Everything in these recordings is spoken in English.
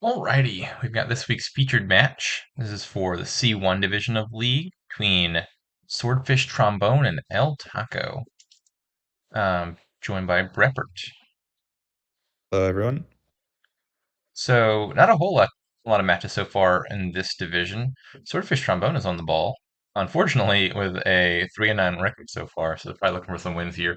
Alrighty, we've got this week's featured match. This is for the C1 division of League between Swordfish Trombone and LTaco, joined by breppert. Hello, everyone. So, not a lot of matches so far in this division. Swordfish Trombone is on the ball, unfortunately, with a 3-9 record so far, so they're probably looking for some wins here.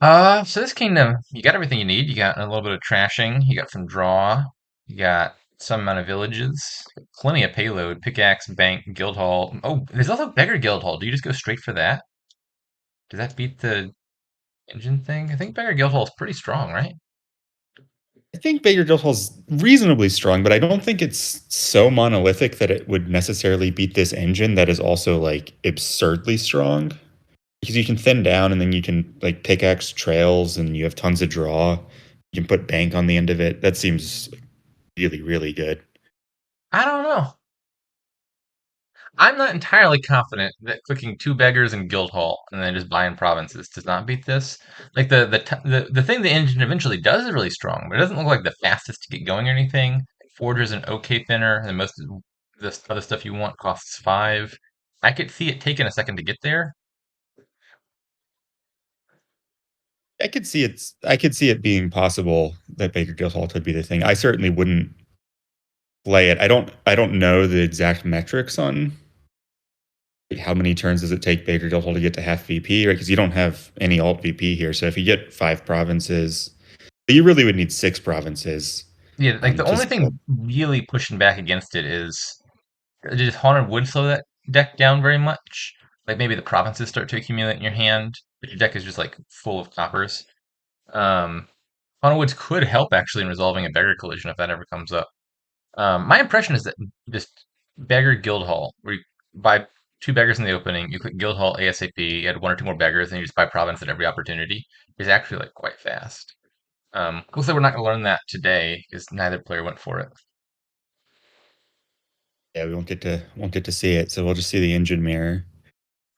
So this kingdom, you got everything you need. You got a little bit of trashing, you got some draw, you got some amount of villages, plenty of payload, pickaxe, bank, guild hall. Oh, there's also beggar guild hall. Do you just go straight for that? Does that beat the engine thing? I think beggar guild hall is pretty strong, right? I think Baker Hall's reasonably strong, but I don't think it's so monolithic that it would necessarily beat this engine that is also like absurdly strong. Because you can thin down and then you can like pickaxe trails and you have tons of draw. You can put bank on the end of it. That seems really, really good. I don't know. I'm not entirely confident that clicking two beggars in guild hall and then just buying provinces does not beat this. Like the thing the engine eventually does is really strong, but it doesn't look like the fastest to get going or anything. Forger's an okay thinner, and most of the other stuff you want costs 5. I could see it taking a second to get there. I could see it being possible that Baker Guildhall could be the thing. I certainly wouldn't play it. I don't know the exact metrics on how many turns does it take Baker Guildhall to get to half VP, right? Because you don't have any alt VP here. So if you get 5 provinces, you really would need 6 provinces. Yeah, like the only Just thing really pushing back against it is just Haunted would slow that deck down very much. Like maybe the provinces start to accumulate in your hand, but your deck is just like full of coppers. Um, Woods could help actually in resolving a beggar collision if that ever comes up. My impression is that just beggar guild hall, where you buy two beggars in the opening, you click guild hall ASAP, you add one or two more beggars, and you just buy province at every opportunity, is actually like quite fast. Looks like we're not going to learn that today because neither player went for it. yeah, we won't get to see it. So we'll just see the engine mirror.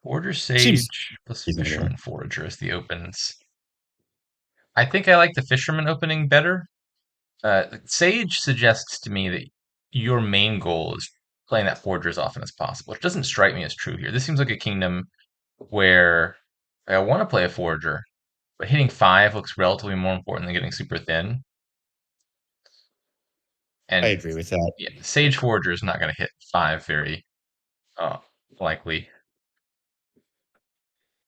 Order Seems Sage plus reasonable. Fisherman Forager as the opens. I think I like the Fisherman opening better. Sage suggests to me that your main goal is playing that Forager as often as possible, which doesn't strike me as true here. This seems like a kingdom where I want to play a Forager, but hitting 5 looks relatively more important than getting super thin. I And agree with that. yeah, Sage Forager is not going to hit 5 very uh, likely.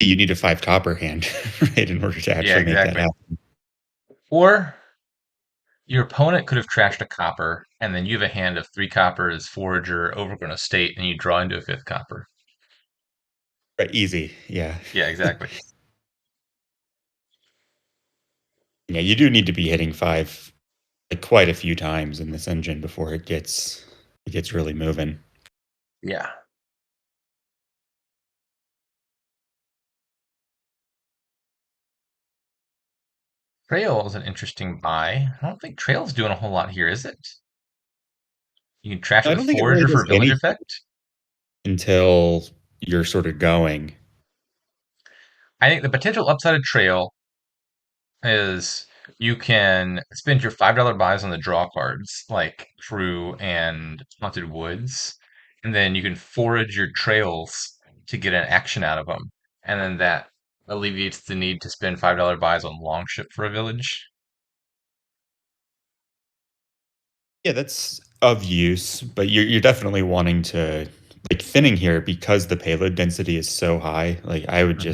You need a 5 copper hand, right, in order to Yeah, actually make that exactly. happen. Or your opponent could have trashed a copper, and then you have a hand of 3 coppers, Forager, Overgrown Estate, and you draw into a 5th copper. But easy, yeah. Yeah, exactly. Yeah, you do need to be hitting 5 like quite a few times in this engine before it gets really moving. Yeah. Trail is an interesting buy. I don't think Trail's doing a whole lot here, is it? You can trash it I with don't think it really Forager for does a village anything effect. until you're sort of going. I think the potential upside of Trail is you can spend your $5 buys on the draw cards, like True and Haunted Woods, and then you can forage your trails to get an action out of them. And then that alleviates the need to spend $5 buys on Longship for a village. Yeah, that's of use, but you're definitely wanting to like thinning here because the payload density is so high. Like Hmm.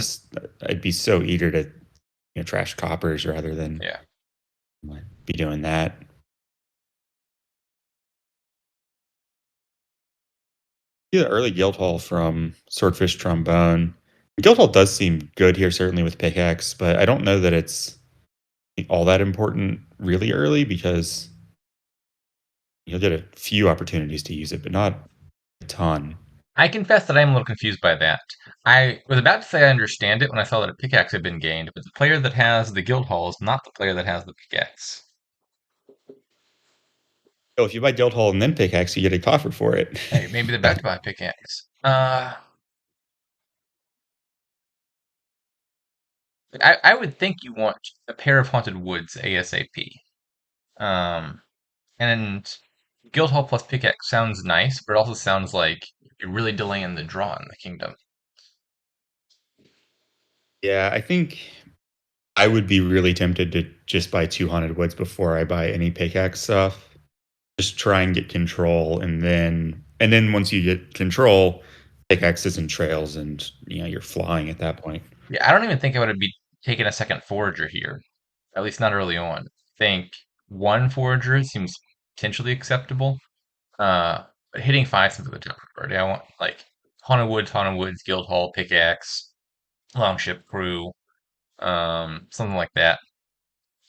I'd be so eager to trash coppers rather than Yeah. like, be doing that. Yeah, early Guildhall from Swordfish Trombone. Guildhall does seem good here, certainly with pickaxe, but I don't know that it's all that important really early because you'll get a few opportunities to use it, but not a ton. I confess that I'm a little confused by that. I was about to say I understand it when I saw that a pickaxe had been gained, but the player that has the guild hall is not the player that has the pickaxe. So if you buy Guildhall and then pickaxe, you get a coffer for it. Hey, maybe they're about to buy a pickaxe. I would think you want a pair of Haunted Woods ASAP. Um, and Guildhall plus Pickaxe sounds nice, but it also sounds like you're really delaying the draw in the kingdom. Yeah, I think I would be really tempted to just buy 200 woods before I buy any pickaxe stuff. Just try and get control, and then once you get control, pickaxes and trails, and you're flying at that point. Yeah, I don't even think I would be taking a second Forager here, at least not early on. I think one Forager seems potentially acceptable, but hitting five seems like the top priority. I want like Haunted Woods, Guildhall, Pickaxe, Longship Crew, something like that.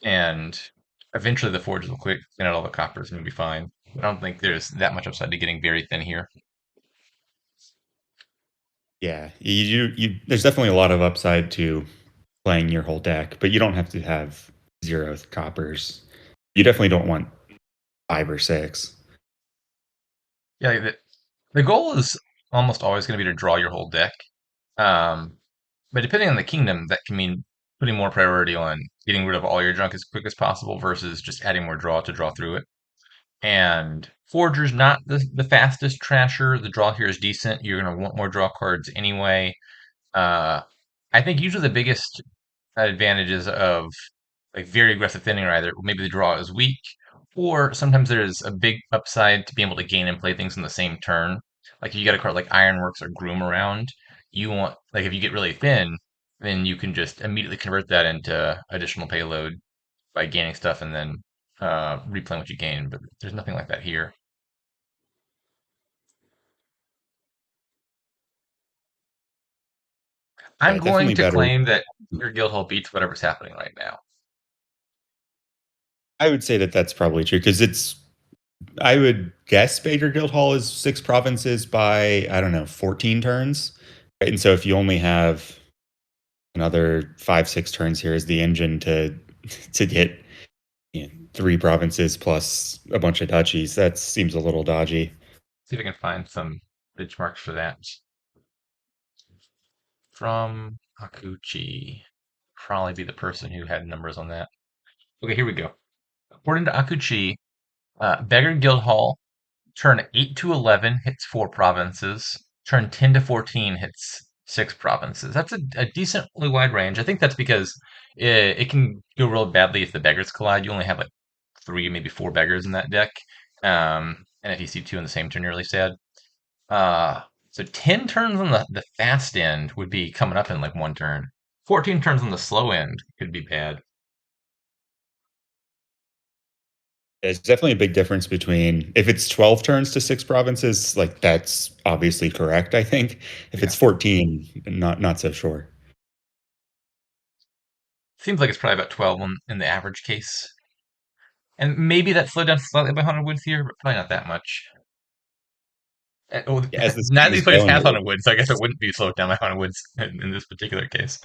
And eventually the forges will clean out all the coppers and it'll be fine. I don't think there's that much upside to getting very thin here. Yeah, there's definitely a lot of upside to playing your whole deck, but you don't have to have zero coppers. You definitely don't want five or six. Yeah, the goal is almost always going to be to draw your whole deck. Um, but depending on the kingdom, that can mean putting more priority on getting rid of all your junk as quick as possible versus just adding more draw to draw through it. And Forger's not the fastest trasher. The draw here is decent. You're going to want more draw cards anyway. Uh, I think usually the biggest advantages of like very aggressive thinning are either maybe the draw is weak, or sometimes there's a big upside to be able to gain and play things in the same turn. Like if you got a card like Ironworks or Groom around, you want like if you get really thin, then you can just immediately convert that into additional payload by gaining stuff and then replaying what you gain. But there's nothing like that here. I'm Yeah, going definitely to better. claim that your guild hall beats whatever's happening right now. I would say that that's probably true because I would guess Baker Guildhall is six provinces by, I don't know, 14 turns. Right? And so if you only have another five, 6 turns here as the engine to get three provinces plus a bunch of duchies, that seems a little dodgy. See if I can find some benchmarks for that. From Akuchi. Probably be the person who had numbers on that. Okay, here we go. According to Akuchi, Beggar Guildhall, turn 8 to 11 hits 4 provinces. Turn 10 to 14 hits 6 provinces. That's a decently wide range. I think that's because it can go real badly if the beggars collide. You only have like 3, maybe 4 beggars in that deck. And if you see 2 in the same turn, you're really sad. Uh, so 10 turns on the fast end would be coming up in like one turn. 14 turns on the slow end could be bad. There's definitely a big difference between if it's 12 turns to six provinces, like that's obviously correct, I think. If Yeah. it's 14, not so sure. Seems like it's probably about 12 in the average case. And maybe that slowed down slightly by Haunted Woods here, but probably not that much. Oh, Yeah, as the none of season these is players going, has Haunted Woods, so I guess it wouldn't be slowed down by Haunted Woods in this particular case.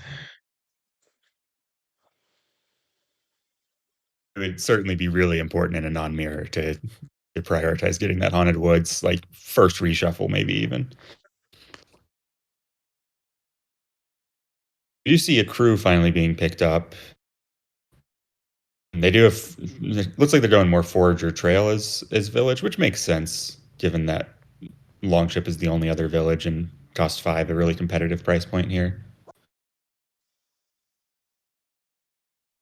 it would certainly be really important in a non-mirror to prioritize getting that haunted woods, like first reshuffle, maybe even. You see a crew finally being picked up. And they do have. It looks like they're going more forage or trail as village, which makes sense given that Longship is the only other village and cost 5, a really competitive price point here.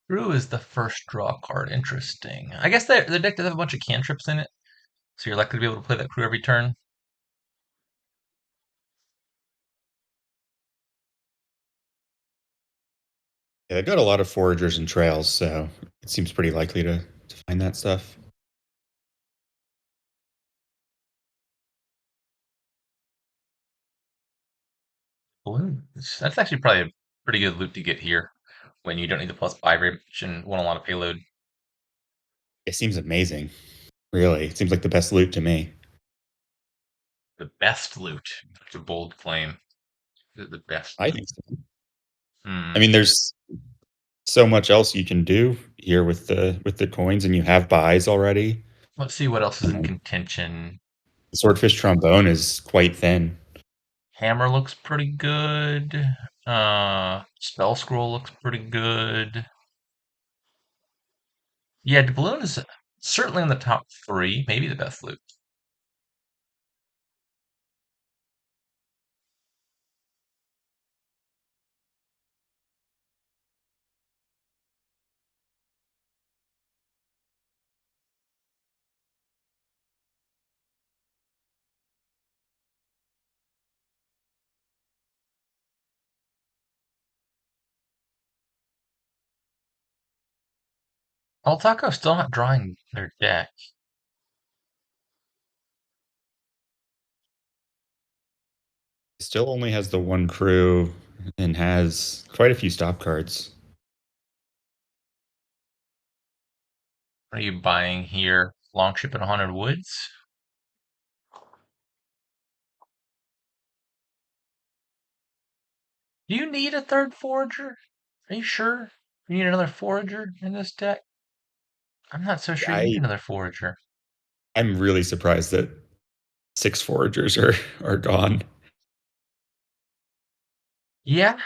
Drew is the first draw card. Interesting. I guess the deck does have a bunch of cantrips in it, so you're likely to be able to play that crew every turn. Yeah, they've got a lot of foragers and trails, so it seems pretty likely to find that stuff. Balloons. That's actually probably a pretty good loot to get here when you don't need the plus 5 reach and want a lot of payload. It seems amazing, really. It seems like the best loot to me. The best loot. It's a bold claim. The best I loot. think so. I Hmm. mean, there's so much else you can do here with the coins, and you have buys already. Let's see what else is in Um, contention. the swordfish trombone is quite thin. Hammer looks pretty good. Spell Scroll looks pretty good. Yeah, Doubloon is certainly in the top three, maybe the best loot. LTaco's still not drawing their deck. Still only has the one crew and has quite a few stop cards. What are you buying here? Longship and Haunted Woods? Do you need a third forager? Are you sure? You need another forager in this deck? I'm not so sure you need I another forager. I'm really surprised that 6 foragers are gone. Yeah.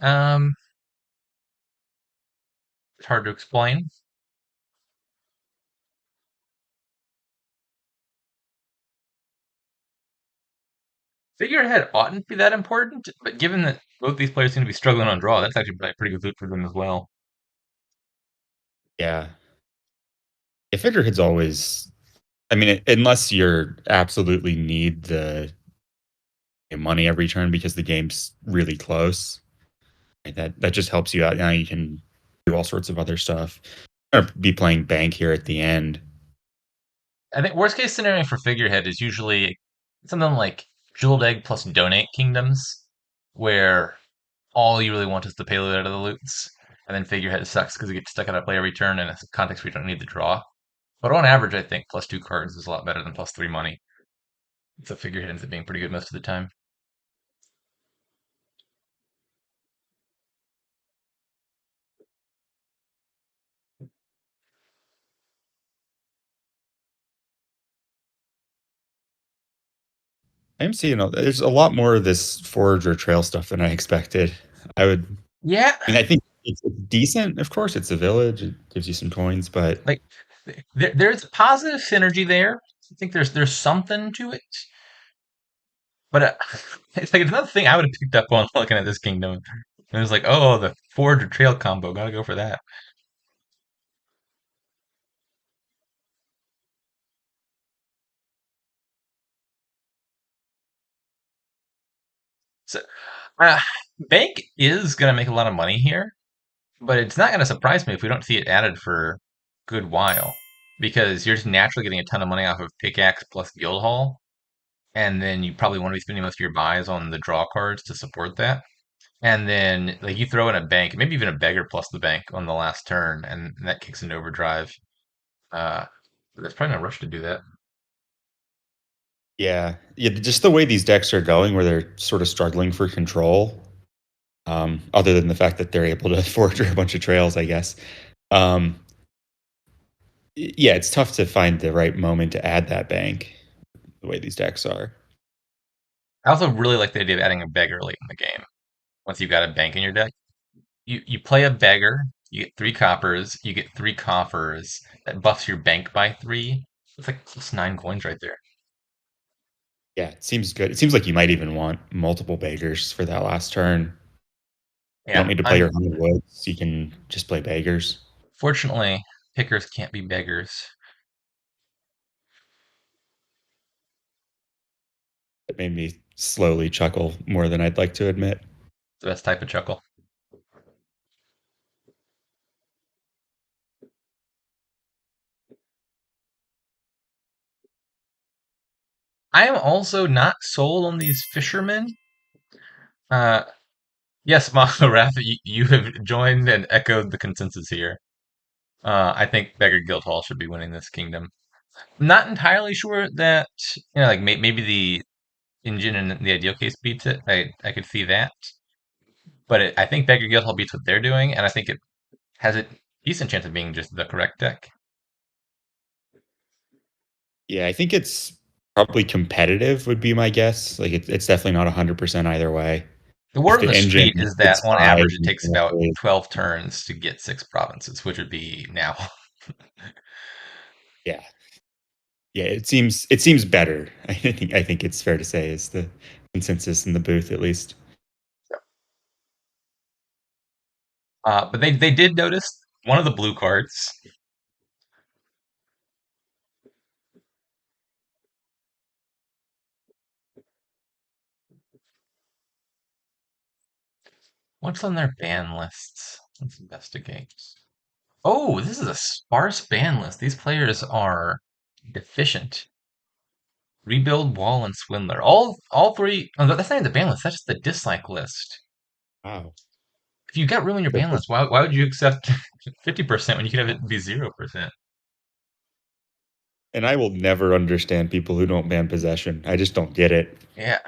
Um, it's hard to explain. Figurehead oughtn't be that important, but given that both these players seem to be struggling on draw, that's actually a pretty good loot for them as well. Yeah. Yeah, figurehead's always. I mean, unless you're absolutely need the money every turn because the game's really close, right, that just helps you out. Now you can do all sorts of other stuff. Or be playing bank here at the end. I think worst case scenario for Figurehead is usually something like Jeweled Egg plus Donate Kingdoms, where all you really want is the payload out of the loots, and then Figurehead sucks because you get stuck out of play every turn, and it's a context where you don't need the draw. But on average, I think plus two cards is a lot better than plus three money. So Figurehead ends up being pretty good most of the time. I'm seeing there's a lot more of this forager trail stuff than I expected. I would. Yeah, I mean, I think it's decent. Of course, it's a village. It gives you some coins, but like there's positive synergy there. I think there's something to it, but it's like another thing I would have picked up on looking at this kingdom. It was like, oh, the forge or trail combo, gotta go for that. So, uh, Bank is gonna make a lot of money here, but it's not gonna surprise me if we don't see it added for a good while, because you're just naturally getting a ton of money off of Pickaxe plus Guildhall, and then you probably want to be spending most of your buys on the draw cards to support that. And then like you throw in a bank, maybe even a beggar plus the bank on the last turn, and that kicks into overdrive. Uh, but there's probably no rush to do that. yeah, just the way these decks are going, where they're sort of struggling for control. Other than the fact that they're able to forger a bunch of trails, I guess. Um, yeah, it's tough to find the right moment to add that bank. The way these decks are. I also really like the idea of adding a beggar late in the game. Once you've got a bank in your deck, you play a beggar, you get three coppers, you get three coffers. That buffs your bank by three. It's like plus nine coins right there. Yeah, it seems good. It seems like you might even want multiple beggars for that last turn. You don't Yeah, need to play your Hundred Woods. You can just play beggars. unfortunately, pickers can't be beggars. It made me slowly chuckle more than I'd like to admit. It's the best type of chuckle. I am also not sold on these fishermen. Uh, yes, Maharath, you have joined and echoed the consensus here. I think Beggar Guildhall should be winning this kingdom. Not entirely sure that like maybe the engine in the ideal case beats it. I could see that, but I think Beggar Guildhall beats what they're doing, and I think it has a decent chance of being just the correct deck. Yeah, I think it's probably competitive would be my guess. Like it's definitely not 100% either way. The If word on the the engine street is that hits on five, average it you takes can about actually, 12 turns to get 6 provinces, which would be now. yeah, yeah. It seems better. I think it's fair to say is the consensus in the booth at least. But they did notice one of the blue cards. What's on their ban lists? Let's investigate. Oh, this is a sparse ban list. These players are deficient. Rebuild, Wall, and Swindler. All three. Oh, that's not even the ban list. That's just the dislike list. Wow. If you got room in your ban list, why would you accept 50% when you could have it be 0%? And I will never understand people who don't ban possession. I just don't get it. Yeah.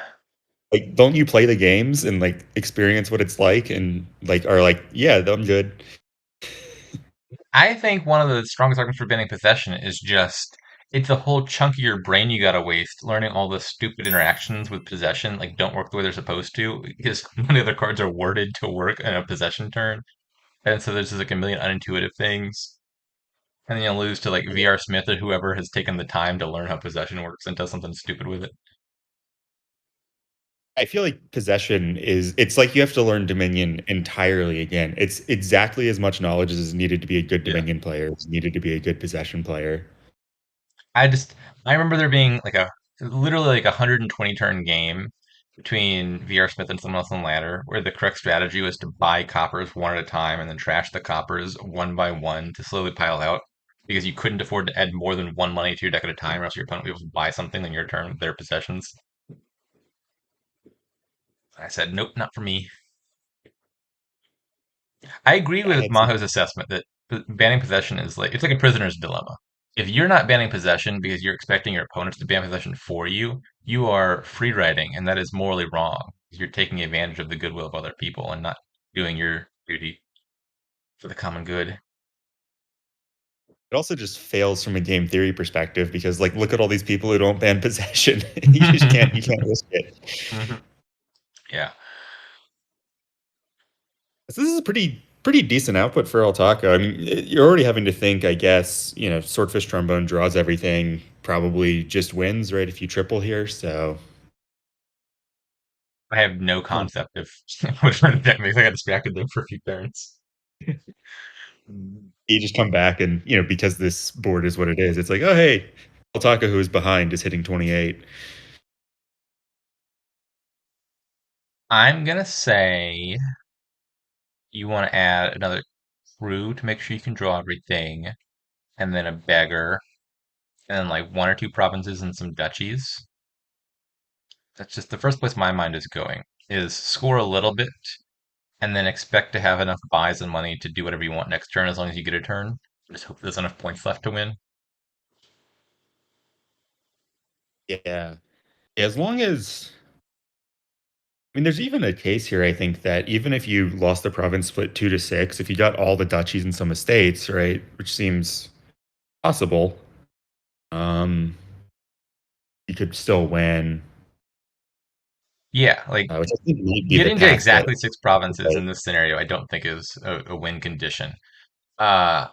Like, don't you play the games and like experience what it's like and like are like, yeah, I'm good. I think one of the strongest arguments for banning possession is just it's a whole chunk of your brain you gotta waste learning all the stupid interactions with possession like don't work the way they're supposed to because many other cards are worded to work in a possession turn. And so there's just like a million unintuitive things. And then you'll lose to like VR Smith or whoever has taken the time to learn how possession works and does something stupid with it. I feel like possession is it's like you have to learn Dominion entirely again. It's exactly as much knowledge as is needed to be a good Yeah. Dominion player, as needed to be a good possession player. I just I remember there being like a literally like a 120 turn game between VR Smith and someone else on the ladder where the correct strategy was to buy coppers one at a time and then trash the coppers one by one to slowly pile out because you couldn't afford to add more than one money to your deck at a time or else your opponent would be able to buy something in your turn with their possessions. I said, nope, not for me. I agree Yeah, with Maho's assessment that banning possession is like it's like a prisoner's dilemma. If you're not banning possession because you're expecting your opponents to ban possession for you, you are free riding, and that is morally wrong. You're taking advantage of the goodwill of other people and not doing your duty for the common good. it also just fails from a game theory perspective because like look at all these people who don't ban possession. You can't risk it. Mhm. Yeah. So this is a pretty decent output for LTaco. I mean, you're already having to think, I guess, swordfish trombone draws everything, probably just wins, right? If you triple here, so I have no huh. concept of what kind of deck makes. I got distracted there for a few turns. You just come back and because this board is what it is. It's like, oh hey, LTaco who is behind is hitting 28. I'm gonna say you want to add another crew to make sure you can draw everything, and then a beggar, and then like one or two provinces and some duchies. That's just the first place my mind is going, is score a little bit and then expect to have enough buys and money to do whatever you want next turn as long as you get a turn. Just hope there's enough points left to win. Yeah. As long as I mean, there's even a case here, I think, that even if you lost the province split 2 to 6, if you got all the duchies and some estates, right, which seems possible, um, you could still win, Yeah, like which I think might be the getting to path that exactly 6 provinces in this scenario, I don't think is a win condition. Uh,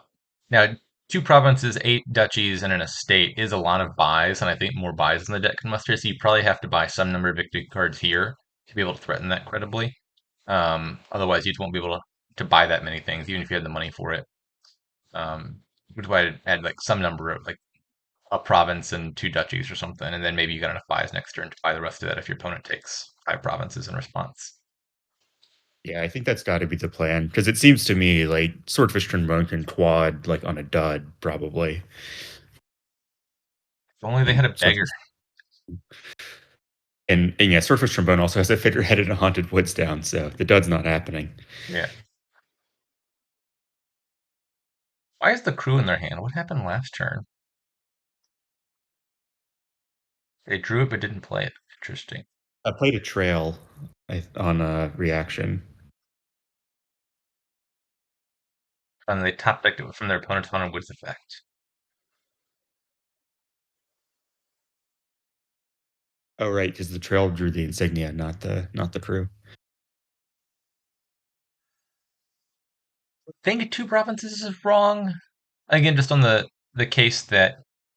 Now, 2 provinces, 8 duchies, and an estate is a lot of buys, and I think more buys than the deck can muster. So you probably have to buy some number of victory cards here to be able to threaten that credibly. Otherwise, you just won't be able to buy that many things, even if you had the money for it. Which is why I'd add like some number of like a province and 2 duchies or something, and then maybe you got enough buys next turn to buy the rest of that if your opponent takes 5 provinces in response. Yeah, I think that's got to be the plan because it seems to me like Swordfish Trombone can quad like on a dud probably, If only they had and a beggar. Swordfish and yeah, Swordfish Trombone also has a figurehead and a haunted woods down, so the dud's not happening. Yeah. Why is the crew in their hand? What happened last turn? They drew it but didn't play it. Interesting. I played a trail on a reaction. And they top decked it from their opponent's Haunted Woods effect. Oh right, because the trail drew the insignia, not the crew. think two provinces is wrong. Again, just on the case that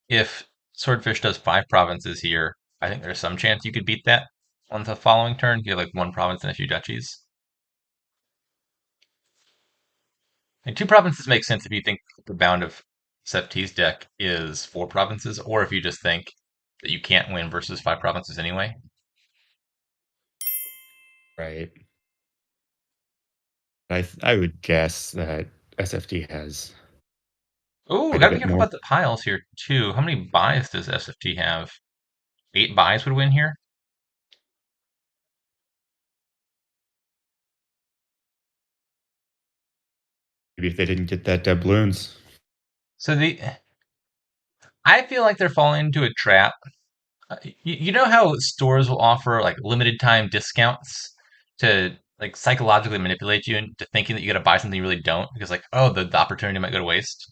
if Swordfish does five provinces here, I think there's some chance you could beat that on the following turn. You have like one province and a few duchies. And two provinces makes sense if you think the bound of Septi's deck is four provinces, or if you just think that you can't win versus five provinces anyway. Right. I would guess that SFT has Oh, quite a gotta be bit careful more. about the piles here too. How many buys does SFT have? 8 buys would win here. Maybe if they didn't get that doubloons. So I feel like they're falling into a trap. You know how stores will offer like limited time discounts to like psychologically manipulate you into thinking that you got to buy something you really don't because like oh the opportunity might go to waste.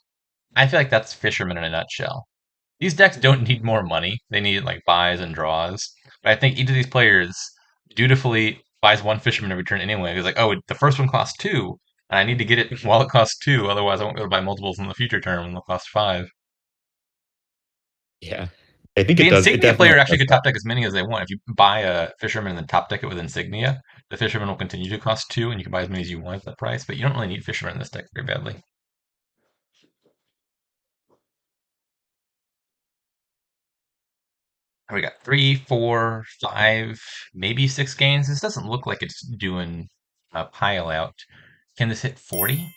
I feel like that's Fisherman in a nutshell. These decks don't need more money; they need like buys and draws. But I think each of these players dutifully buys one Fisherman every turn anyway. Because like oh the first one costs two, and I need to get it while it costs two, otherwise I won't be able to buy multiples in the future turn when they'll cost five. Yeah. I think The it does. It Insignia definitely player actually does could that. top deck as many as they want. If you buy a Fisherman and then top deck it with Insignia, the Fisherman will continue to cost two, and you can buy as many as you want at that price. But you don't really need Fisherman in this deck very badly. We got three, four, five, maybe 6 games. This doesn't look like it's doing a pile out. Can this hit 40?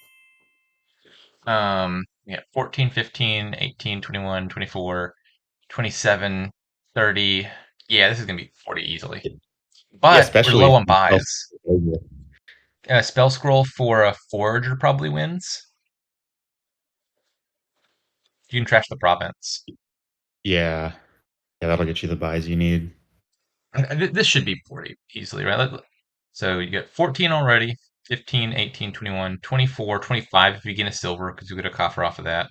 Yeah, 14, 15, 18, 21, 24, 27, 30. Yeah, this is going to be 40 easily. Yeah, But we're especially low if on you tell buys. Spell Scroll for a Forager probably wins. You can trash the province. yeah. Yeah, that'll get you the buys you need. This should be 40 easily, right? So you get 14 already, 15, 18, 21, 24, 25 if you get a silver because you get a coffer off of that.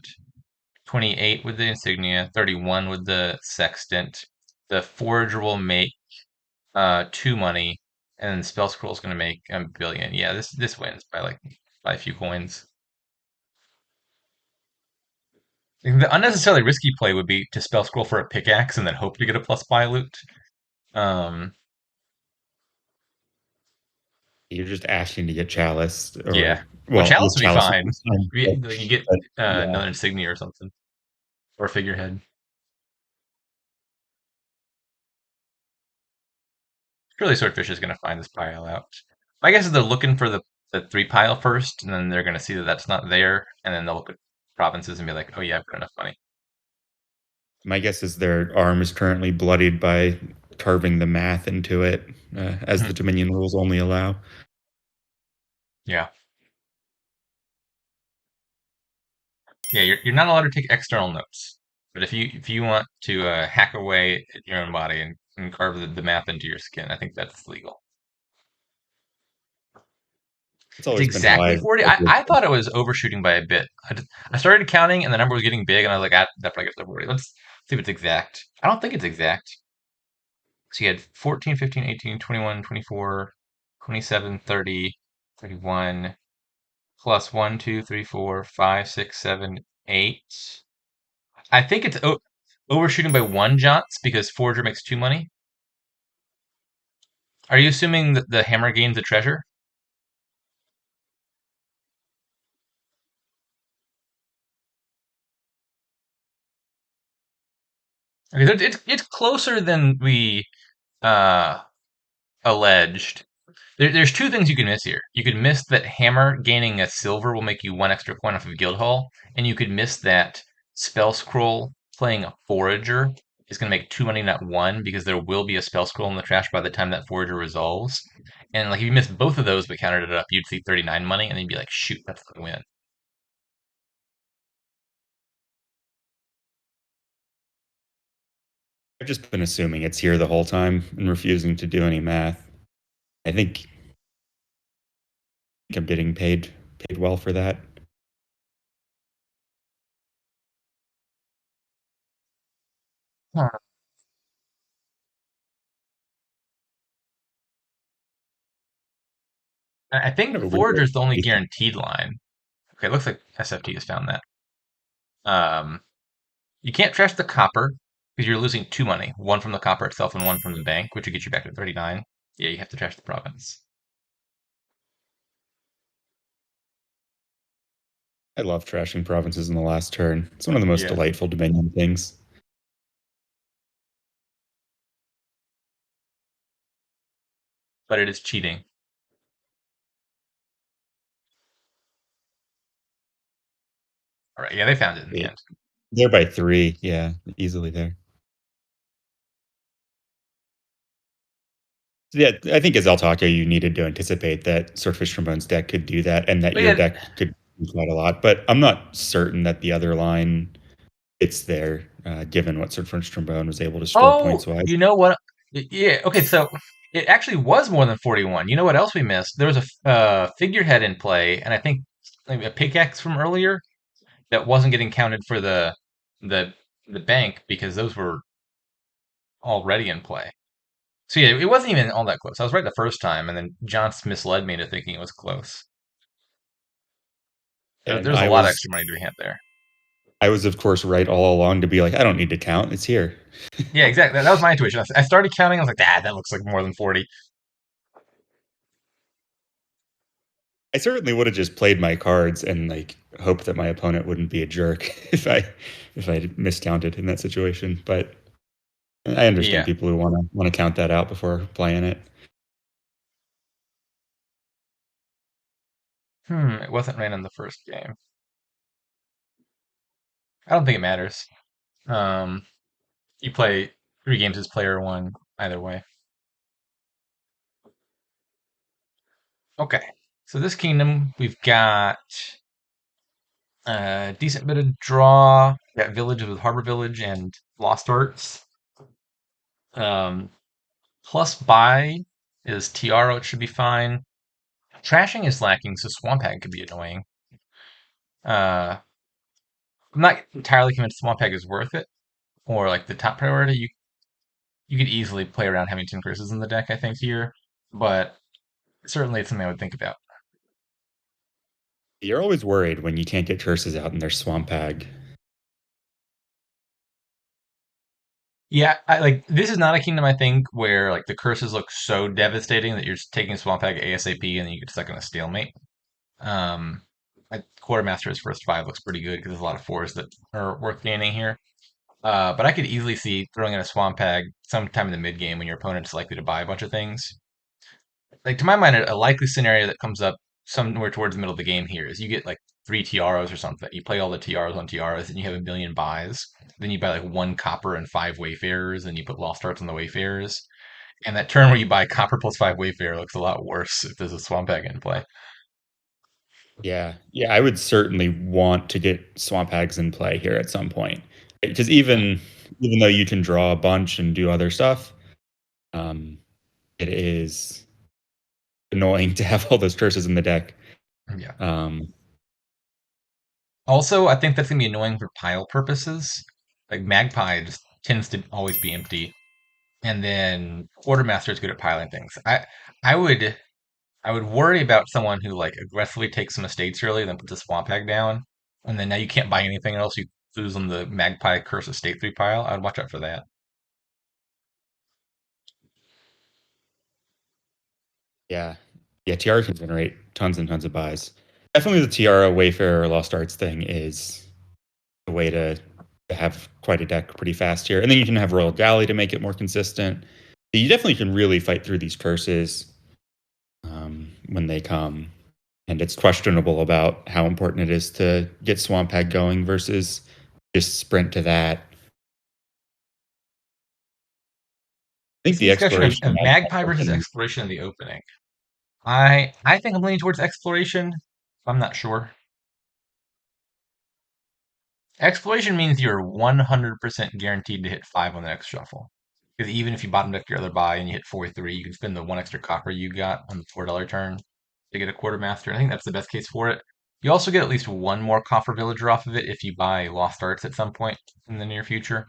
28 with the insignia, 31 with the sextant. The forager will make two money, and spell scroll is going to make a billion. Yeah, this wins by a few coins. The unnecessarily risky play would be to spell scroll for a pickaxe and then hope to get a plus buy loot. Um, You're just asking to get chalice yeah. or Well, well, chalice with would be chalice. fine. You get But yeah. another insignia or something, or a figurehead. Surely Swordfish is going to find this pile out. My guess is they're looking for the three pile first, and then they're going to see that that's not there, and then they'll look at provinces and be like, oh yeah, I've got enough money. My guess is their arm is currently bloodied by carving the math into it, as the Mhm. Dominion rules only allow. Yeah. Yeah, you're not allowed to take external notes. But if you want to hack away at your own body and carve the math into your skin, I think that's legal. It's It's always been how exactly I've 40. I thought it was overshooting by a bit. I started counting and the number was getting big, and I was like, ah, that probably gets to 40. Let's see if it's exact. I don't think it's exact. So you had 14, 15, 18, 21, 24, 27, 30, 31, plus 1, 2, 3, 4, 5, 6, 7, 8. I think it's overshooting by one Jots because Forger makes two money. Are you assuming that the hammer gains the treasure? Okay, it's closer than we uh, alleged. There's two things you can miss here. You could miss that hammer gaining a silver will make you one extra coin off of guild hall, and you could miss that spell scroll playing a forager is going to make two money, not one, because there will be a spell scroll in the trash by the time that forager resolves. And like if you missed both of those but counted it up, you'd see 39 money, and then you'd be like, shoot, that's the win. I've just been assuming it's here the whole time and refusing to do any math. I think I'm getting paid well for that. Huh. I Kind think of a weird forager's the only explanation. guaranteed line. Okay, it looks like SFT has found that. Um, you can't trash the copper because you're losing two money, one from the copper itself and one from the bank, which would get you back to 39. Yeah, you have to trash the province. I love trashing provinces in the last turn. It's one of the most Yeah, delightful Dominion things. but it is cheating. All right, yeah, they found it in the They- end. They're by three. Yeah, easily there. So yeah, I think as LTaco, you needed to anticipate that Swordfish Trombone's deck could do that and that But your yeah, deck could do quite a lot. But I'm not certain that the other line fits there, given what Swordfish Trombone was able to score oh, points wise. you know what? Yeah, okay, so it actually was more than 41. You know what else we missed? There was a figurehead in play, and I think maybe a pickaxe from earlier that wasn't getting counted for the the bank because those were already in play. So yeah, it wasn't even all that close. I was right the first time, and then John's misled me into thinking it was close. And There's a lot of extra money to be had there. I was of course right all along to be like, I don't need to count. It's here. Yeah, exactly. That was my intuition. I started counting. I was like, ah, that looks like more than 40. I certainly would have just played my cards and like hoped that my opponent wouldn't be a jerk if I miscounted in that situation. But I understand Yeah. people who want to count that out before playing it. It wasn't ran in the first game. I don't think it matters. Um, you play three games as player one either way. Okay. So this kingdom, we've got a decent bit of draw. Got villages with Harbor Village and Lost Arts. Um, plus buy is Tiara, it should be fine. Trashing is lacking, so Swamp Hag could be annoying. Uh, I'm not entirely convinced Swamp Hag is worth it, or like the top priority. You could easily play around having 10 curses in the deck, I think, here, but certainly it's something I would think about. You're always worried when you can't get curses out in their swamp hag. Yeah, I like this is not a kingdom I think where like the curses look so devastating that you're just taking Swamp Hag ASAP and then you get stuck in a stalemate. Um, Quartermaster's first five looks pretty good because there's a lot of fours that are worth gaining here. But I could easily see throwing in a Swamp Hag sometime in the mid game when your opponent's likely to buy a bunch of things. Like to my mind, a likely scenario that comes up somewhere towards the middle of the game here is you get like three tiaras or something. You play all the tiaras on tiaras, and you have a million buys. Then you buy like one copper and five wayfarers, and you put lost arts on the wayfarers. And that turn where you buy copper plus five wayfarer looks a lot worse if there's a swamp hag in play. Yeah, yeah, I would certainly want to get swamp hags in play here at some point because Mm, even though you can draw a bunch and do other stuff, um, it is annoying to have all those curses in the deck. yeah. Um, Also, I think that's gonna be annoying for pile purposes. Like Magpie just tends to always be empty, and then Quartermaster is good at piling things. I would I would worry about someone who like aggressively takes some estates early, then puts a swamp hag down, and then now you can't buy anything else. You lose on the Magpie Curse Estate 3 pile. I would watch out for that. yeah, yeah, Tiara can generate tons and tons of buys. Definitely, the Tiara Wayfarer Lost Arts thing is a way to have quite a deck pretty fast here, and then you can have Royal Galley to make it more consistent. You definitely can really fight through these curses when they come. And it's questionable about how important it is to get Swamp Hag going versus just sprint to that. I think It's a the discussion exploration of Magpie versus thing, Exploration in the opening. I think I'm leaning towards Exploration. I'm not sure. Exploration means you're 100% guaranteed to hit five on the next shuffle. Because even if you bottom deck your other buy and you hit 4-3, you can spend the one extra copper you got on the $4 turn to get a quartermaster. I think that's the best case for it. You also get at least one more copper villager off of it if you buy Lost Arts at some point in the near future.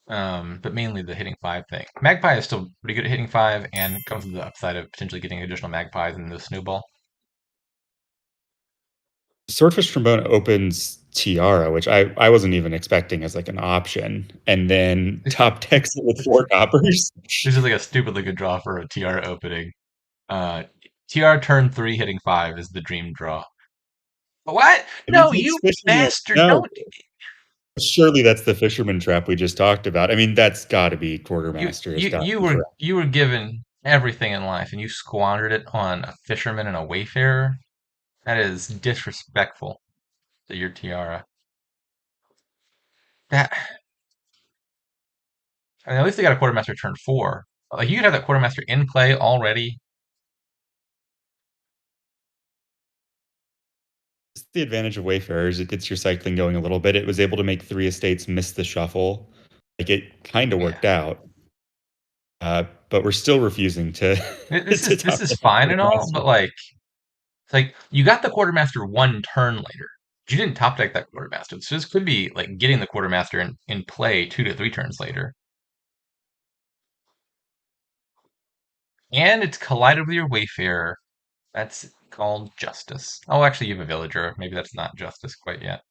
But mainly the hitting five thing. Magpie is still pretty good at hitting five and comes with the upside of potentially getting additional magpies in the snowball. Swordfish Trombone opens Tiara, which I wasn't even expecting as like an option, and then top decks it with 4 coppers. This is like a stupidly good draw for a TR opening. Uh, TR turn 3 hitting 5 is the dream draw. What? I mean, No, it's you fisherman. bastard! No, Don't surely that's the fisherman trap we just talked about. I mean, that's got to be you quartermaster. Has you got to you be were correct. you were given everything in life and you squandered it on a fisherman and a wayfarer? That is disrespectful to your tiara. That I mean, at least they got a quartermaster turn 4. Like you could have that quartermaster in play already. It's the advantage of Wayfarers. It gets your cycling going a little bit. It was able to make 3 estates miss the shuffle. Like it kind of Yeah. worked out, but we're still refusing to This to is this top is deck the fine and all, quartermaster. but like it's like you got the quartermaster one turn later. But you didn't top deck that quartermaster. So this could be like getting the quartermaster in play 2 to 3 turns later. And it's collided with your wayfarer. That's called justice. Oh, actually, you have a villager. Maybe that's not justice quite yet.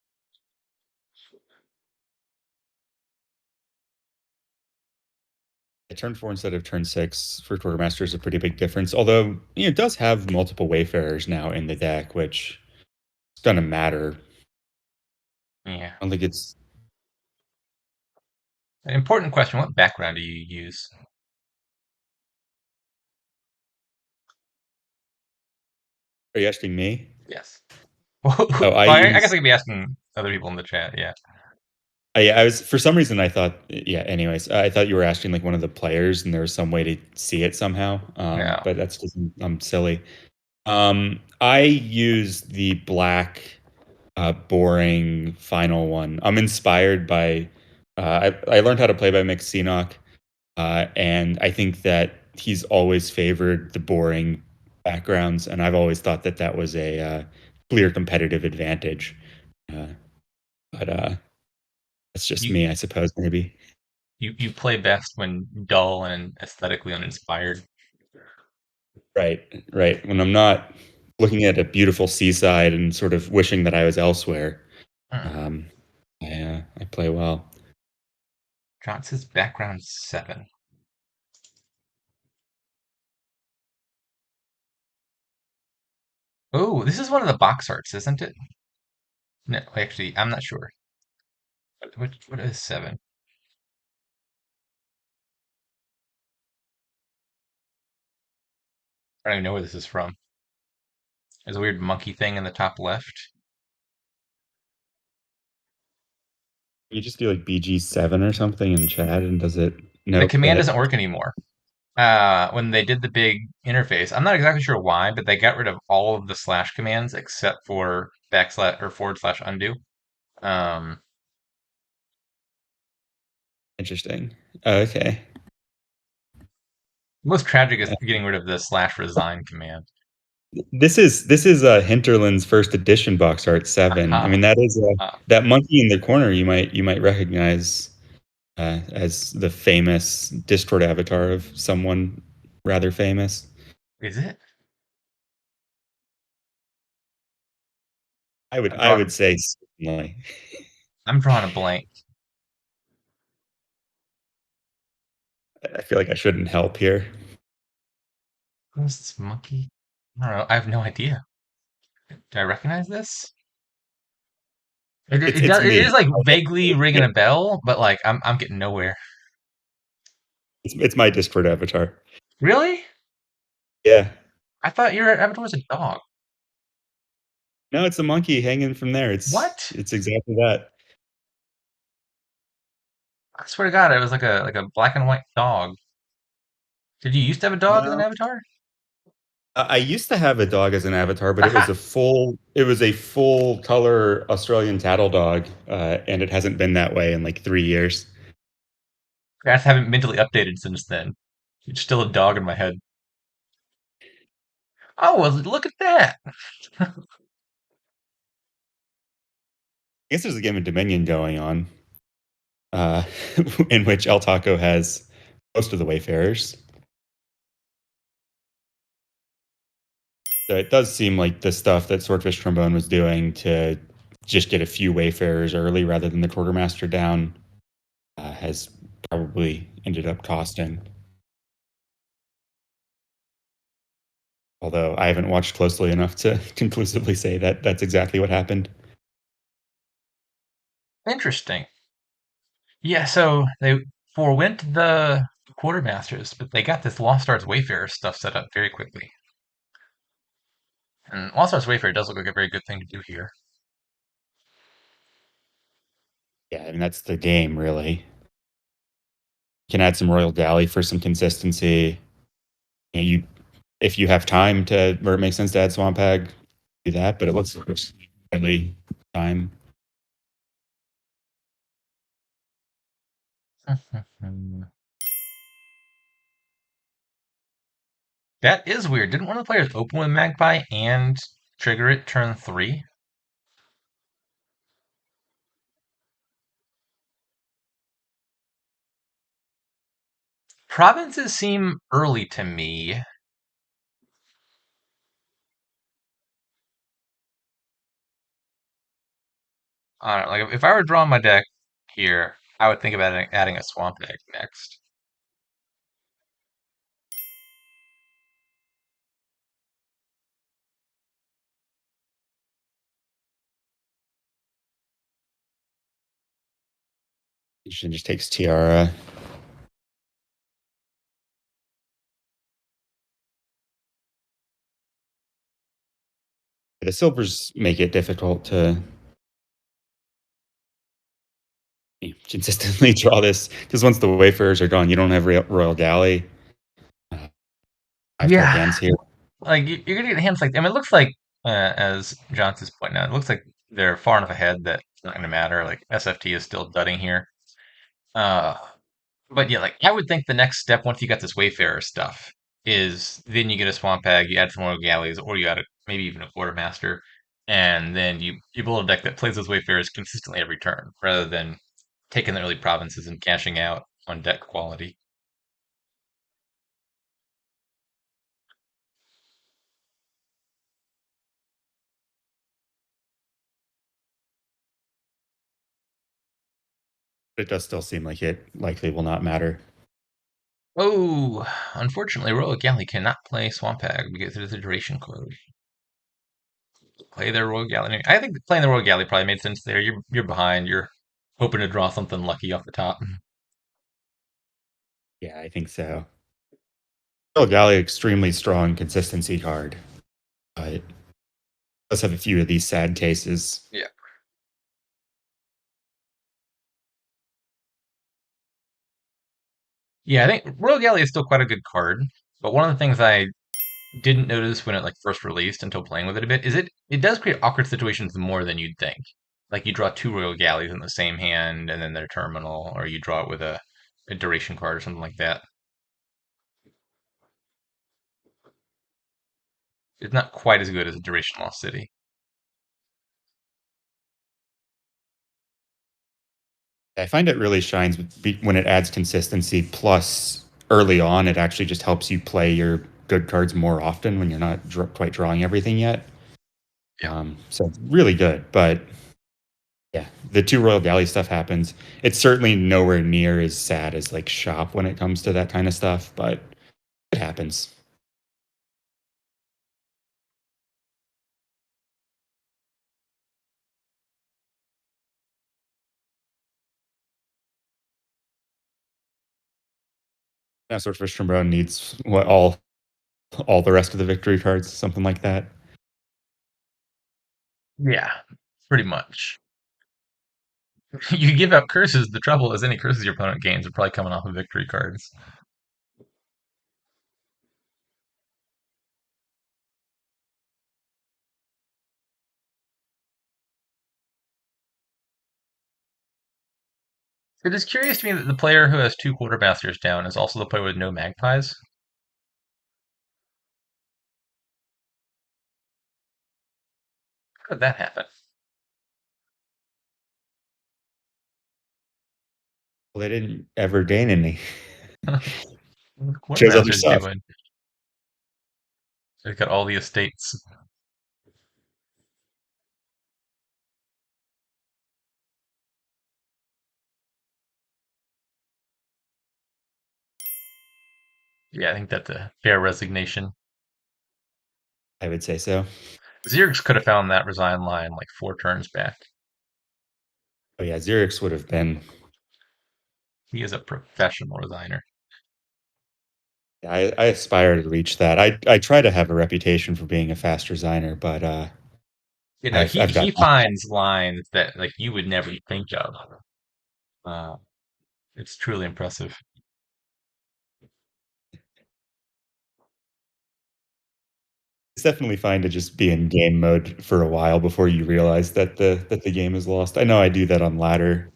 Turn 4 instead of turn 6 for quartermaster is a pretty big difference. Although it does have multiple Wayfarers now in the deck, which is gonna matter. Yeah. I don't think it's. An important question. What background do you use? Are you asking me? Yes. Well, Oh, I I guess I use. could be asking other people in the chat. Yeah. I was for some reason I thought. Yeah. Anyways, I thought you were asking like one of the players, and there was some way to see it somehow. No. But that's just I'm silly. I use the black, boring final one. I'm inspired by. I learned how to play by Mick Seanock. And I think that he's always favored the boring backgrounds, and I've always thought that that was a clear competitive advantage. Uh, but that's just You me, I suppose. Maybe. you play best when dull and aesthetically uninspired. Right, right. When I'm not looking at a beautiful seaside and sort of wishing that I was elsewhere, Hmm. um, I play well. John says background 7. Oh, this is one of the box arts, isn't it? No, actually, I'm not sure. What is 7? I don't even know where this is from. There's a weird monkey thing in the top left. You just do like BG7 or something in chat, and does it The note command that? doesn't work anymore. When they did the big interface, I'm not exactly sure why, but they got rid of all of the slash commands except for backslash or forward slash undo. Um, Interesting. Okay. Most tragic is getting rid of the slash resign command. This is Hinterland's first edition box art 7. I Aha. mean, that is Ah, that monkey in the corner. You might recognize as the famous Discord avatar of someone rather famous. is it? I would I'm I drawing. would say certainly. I'm drawing a blank. I feel like I shouldn't help here. Who's this monkey? I don't know. I have no idea. Do I recognize this? It's It it's does. It me. is like vaguely ringing a bell, but like I'm getting nowhere. It's my Discord avatar. Really? Yeah. I thought your avatar was a dog. No, it's a monkey hanging from there. It's What? it's exactly that. I swear to God, it was like a black and white dog. Did you used to have a dog as an No. avatar? I used to have a dog as an avatar, but it was Aha! a full color Australian tattle dog, and it hasn't been that way in like 3 years. I just haven't mentally updated since then. It's still a dog in my head. Oh, well, look at that. I guess there's a game of Dominion going on, uh, in which LTaco has most of the Wayfarers. So it does seem like the stuff that Swordfish Trombone was doing to just get a few Wayfarers early rather than the Quartermaster down has probably ended up costing. Although I haven't watched closely enough to conclusively say that that's exactly what happened. Interesting. Yeah, so they forwent the quartermasters, but they got this Lost Stars Wayfarer stuff set up very quickly. And Lost Stars Wayfarer does look like a very good thing to do here. Yeah, I mean that's the game really. You can add some Royal Galley for some consistency. You if you have time to where it makes sense to add Swamp Hag, do that. But it looks like it's really time. That is weird. Didn't one of the players open with Magpie and trigger it turn 3? Provinces seem early to me. I don't know, like if I were drawing my deck here, I would think about adding a Swamp Egg next. Just takes Tiara. The silvers make it difficult to consistently draw this because once the Wayfarers are gone, you don't have Royal Galley. Uh, Five card Yeah, hands here. like you're gonna get hands like I mean, it looks like as Johnson's pointing out, it looks like they're far enough ahead that it's not gonna matter. Like SFT is still dudding here. Uh, but yeah, like I would think the next step once you got this Wayfarer stuff is then you get a Swamp Hag, you add some more galleys, or you add maybe even a Quartermaster, and then you build a deck that plays those Wayfarers consistently every turn, rather than taking the early provinces and cashing out on deck quality. It does still seem like it likely will not matter. Oh, unfortunately, Royal Galley cannot play Swamp Hag because it is a duration code. Play their Royal Galley. I think playing the Royal Galley probably made sense there. You're behind. You're hoping to draw something lucky off the top. Yeah, I think so. Royal Galley, extremely strong consistency card, but does have a few of these sad cases. Yeah. Yeah, I think Royal Galley is still quite a good card, but one of the things I didn't notice when it like first released until playing with it a bit is it does create awkward situations more than you'd think. Like you draw two Royal Galleys in the same hand and then they're terminal, or you draw it with a duration card or something like that. It's not quite as good as a duration lost city. I find it really shines when it adds consistency. Plus, early on, it actually just helps you play your good cards more often when you're not quite drawing everything yet. Yeah. So it's really good. But yeah, the two Royal Galley stuff happens. It's certainly nowhere near as sad as like Shop when it comes to that kind of stuff, but it happens. Now, Swordfish Trombone needs what all the rest of the victory cards, something like that. Yeah, pretty much. You give out curses, the trouble is any curses your opponent gains are probably coming off of victory cards. It is curious to me that the player who has two quartermasters down is also the player with no magpies. How did that happen? Well, they didn't ever gain any. What the Chose other quartermaster's stuff. doing? They've got all the estates. Yeah, I think that's a fair resignation. I would say so. Xerx could have found that resign line like 4 turns back. Oh yeah, Xerix would have been. He is a professional resigner. I aspire to reach that. I try to have a reputation for being a fast resigner, but You know, I've he got finds lines that like you would never think of. Uh, it's truly impressive. it's definitely fine to just be in game mode for a while before you realize that the game is lost. I know I do that on ladder.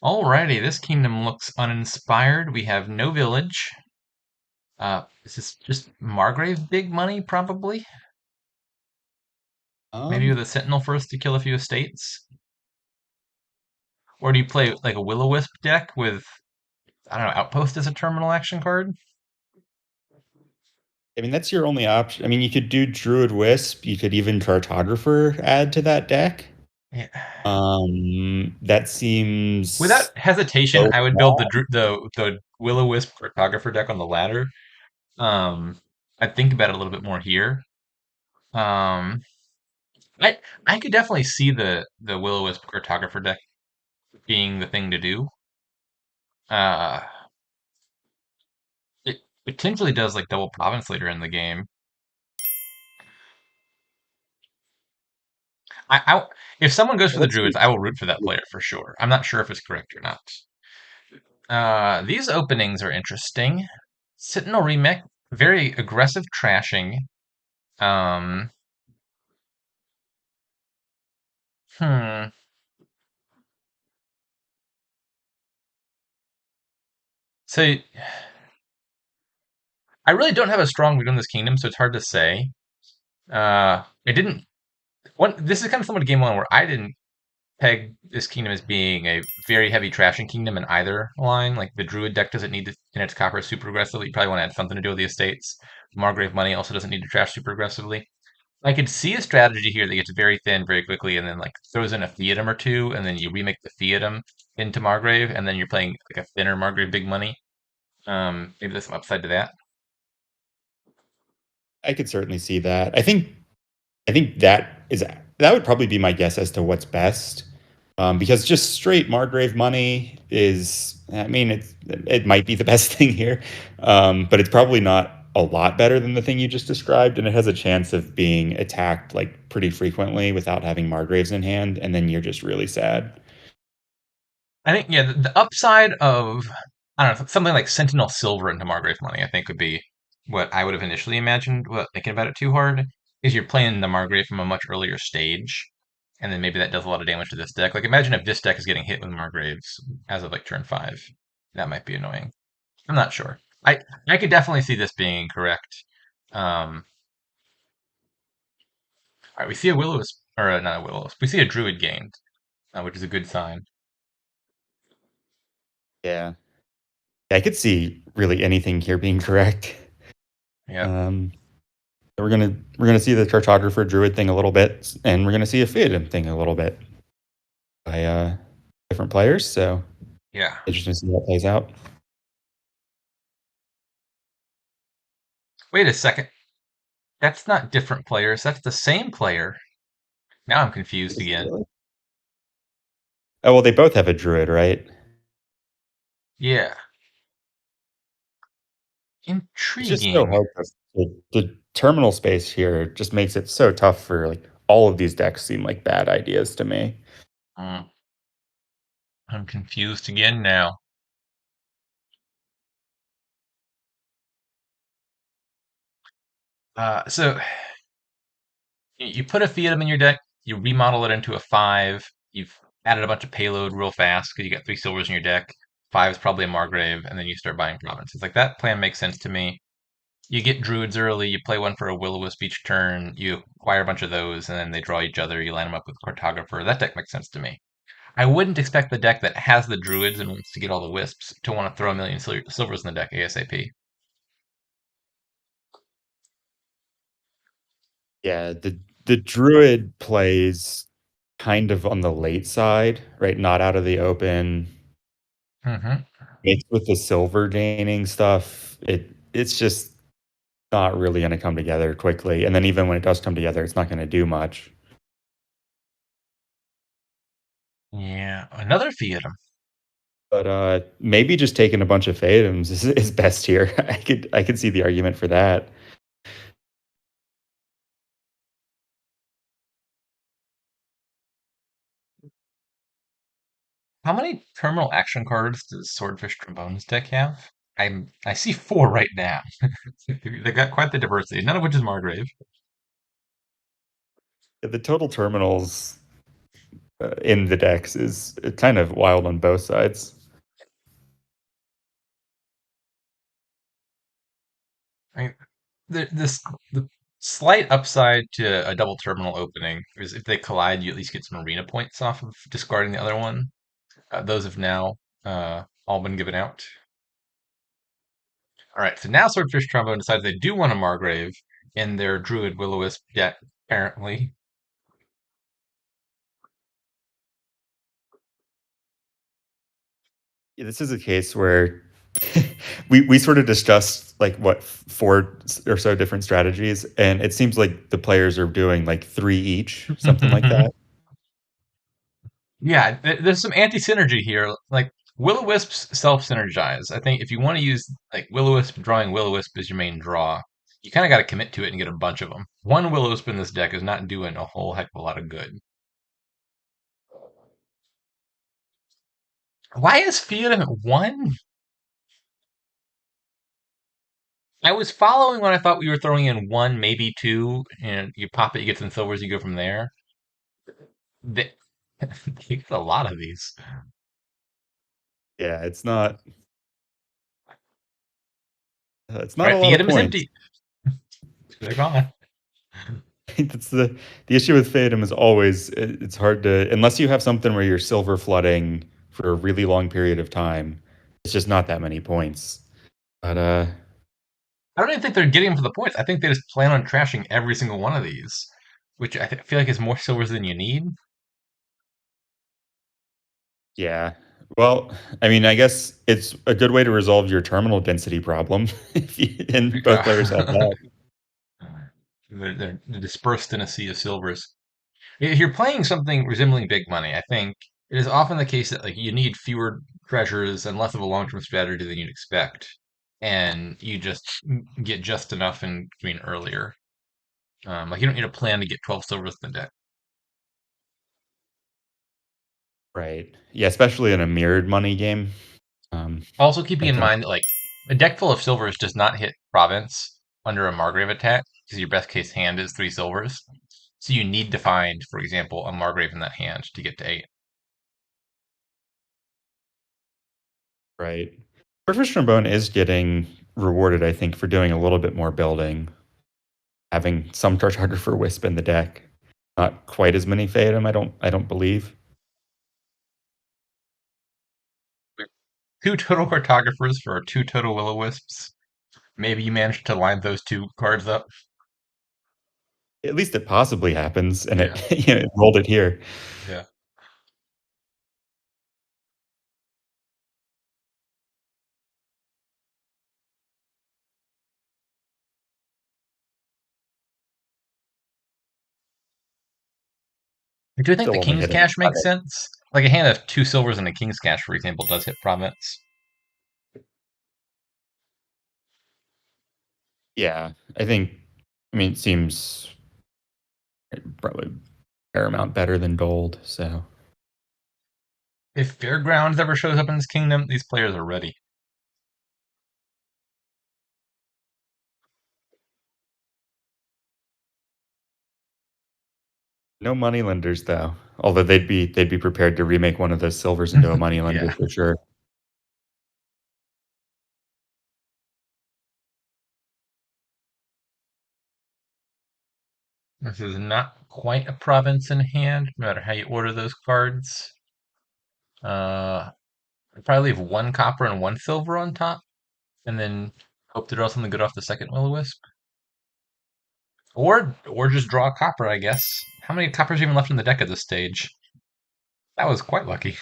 Alrighty, this kingdom looks uninspired. We have no village. Is this just Margrave big money, probably? Maybe Um, with a Sentinel first to kill a few estates? Or do you play like a Will-O-Wisp deck with, I don't know, Outpost as a terminal action card? I mean that's your only option. I mean you could do Druid Wisp. You could even Cartographer add to that deck. Yeah. That seems Without hesitation, so I would build small. the Will-O-Wisp Cartographer deck on the ladder. Um, I'd think about it a little bit more here. Um, I I could definitely see the Will-O-Wisp Cartographer deck being the thing to do. Uh, it potentially does like double Province later in the game. I if someone goes for the Let's Druids, see. I will root for that player for sure. I'm not sure if it's correct or not. These openings are interesting. Sentinel remake, very aggressive trashing. Um, hmm. So I really don't have a strong read on this kingdom, so it's hard to say. I didn't. This is kind of similar to game one, where I didn't peg this kingdom as being a very heavy trashing kingdom in either line. Like the Druid deck doesn't need to in its copper super aggressively. You probably want to add something to do with the estates. Margrave money also doesn't need to trash super aggressively. I could see a strategy here that gets very thin very quickly and then like throws in a Theatum or two, and then you remake the Theatum into Margrave, and then you're playing like a thinner Margrave big money. Maybe there's some upside to that. I could certainly see that. I think that would probably be my guess as to what's best. Because just straight Margrave money is, I mean, it might be the best thing here, but it's probably not a lot better than the thing you just described, and it has a chance of being attacked like pretty frequently without having Margraves in hand, and then you're just really sad. I think yeah, the upside of I don't know something like Sentinel Silver into Margrave money. I think would be what I would have initially imagined without thinking about it too hard. Is you're playing the Margrave from a much earlier stage, and then maybe that does a lot of damage to this deck. Like imagine if this deck is getting hit with Margraves as of like turn 5. That might be annoying. I'm not sure. I could definitely see this being incorrect. All right, we see a Will-O-Wisp or not a Will-O-Wisp. We see a Druid gained, which is a good sign. Yeah. I could see really anything here being correct. Yeah, Um, we're gonna see the Cartographer Druid thing a little bit, and we're gonna see a Theoden thing a little bit by different players. So yeah. interesting to see how that plays out. Wait a second. That's not different players. That's the same player. Now I'm confused Is it again. really? Oh well, they both have a Druid, right? Yeah. It's just so Intriguing. hard. The terminal space here just makes it so tough for like all of these decks seem like bad ideas to me. Hmm, I'm confused again now. So you put a Theatum in your deck, you remodel it into a 5, you've added a bunch of payload real fast because you got 3 silvers in your deck. 5 is probably a Margrave, and then you start buying provinces. Like that plan makes sense to me. You get druids early, you play one for a Will-O-Wisp each turn, you acquire a bunch of those, and then they draw each other, you line them up with Cartographer. That deck makes sense to me. I wouldn't expect the deck that has the druids and wants to get all the wisps to want to throw a million silvers in the deck ASAP. Yeah, the druid plays kind of on the late side, right? Not out of the open. Hmm. Mixed with the silver gaining stuff, it's just not really going to come together quickly. And then even when it does come together, it's not going to do much. Yeah, another Theatum. But maybe just taking a bunch of Phantoms is best here. I could see the argument for that. How many terminal action cards does Swordfish Trombone's deck have? I see four right now. They've got quite the diversity, none of which is Margrave. The total terminals in the decks is kind of wild on both sides. I mean, the slight upside to a double terminal opening is if they collide, you at least get some arena points off of discarding the other one. Those have now all been given out. All right, so now Swordfish Trombone decides they do want a Margrave in their Druid Will-O-Wisp deck, apparently. Yeah, this is a case where we sort of discussed like what four or so different strategies, and it seems like the players are doing like three each, something like that. Yeah, there's some anti-synergy here. Like Will-O-Wisps self-synergize. I think if you want to use like Will-O-Wisp drawing Will-O-Wisp as your main draw, you kind of got to commit to it and get a bunch of them. One Will-O-Wisp in this deck is not doing a whole heck of a lot of good. Why is Fiat at one? I was following when I thought we were throwing in one, maybe two, and you pop it, you get some silvers, you go from there. They, you get a lot of these. Yeah, it's not a Right, lot of Fiatum is points. empty. They're gone. That's the issue with Fatum is always it's hard to unless you have something where you're silver flooding for a really long period of time. It's just not that many points. But I don't even think they're getting them for the points. I think they just plan on trashing every single one of these, which feel like is more silvers than you need. yeah. Well, I mean, I guess it's a good way to resolve your terminal density problem, and both players have Yeah. that. They're dispersed in a sea of silvers. If you're playing something resembling big money, I think it is often the case that like you need fewer treasures and less of a long-term strategy than you'd expect, and you just get just enough in between earlier. Like you don't need a plan to get 12 silvers in the deck. Right. Yeah, especially in a mirrored money game. Um, Also, keeping I in think mind that like a deck full of silvers does not hit province under a Margrave attack because your best case hand is three silvers. So you need to find, for example, a Margrave in that hand to get to eight. right. Surface Trombone is getting rewarded, I think, for doing a little bit more building, having some Cartographer Wisp in the deck. Not quite as many Fatum, I don't believe. Two total cartographers for two total Will-O-Wisps. Maybe you managed to line those two cards up. At least it possibly happens, and Yeah, it it rolled it here. yeah. Do you think the Still only King's hitting Cash makes sense? Like a hand of two silvers and a King's Cash, for example, does hit province. Yeah, I mean, it seems probably a fair amount better than gold, so If Fairgrounds ever shows up in this kingdom, these players are ready. no moneylenders though. Although they'd be prepared to remake one of those silvers into a moneylender Yeah. for sure. This is not quite a province in hand, no matter how you order those cards. Uh, I'd probably leave one copper and one silver on top, and then hope to draw something good off the second will-o-wisp. Or just draw a copper, I guess. How many coppers are even left in the deck at this stage? That was quite lucky.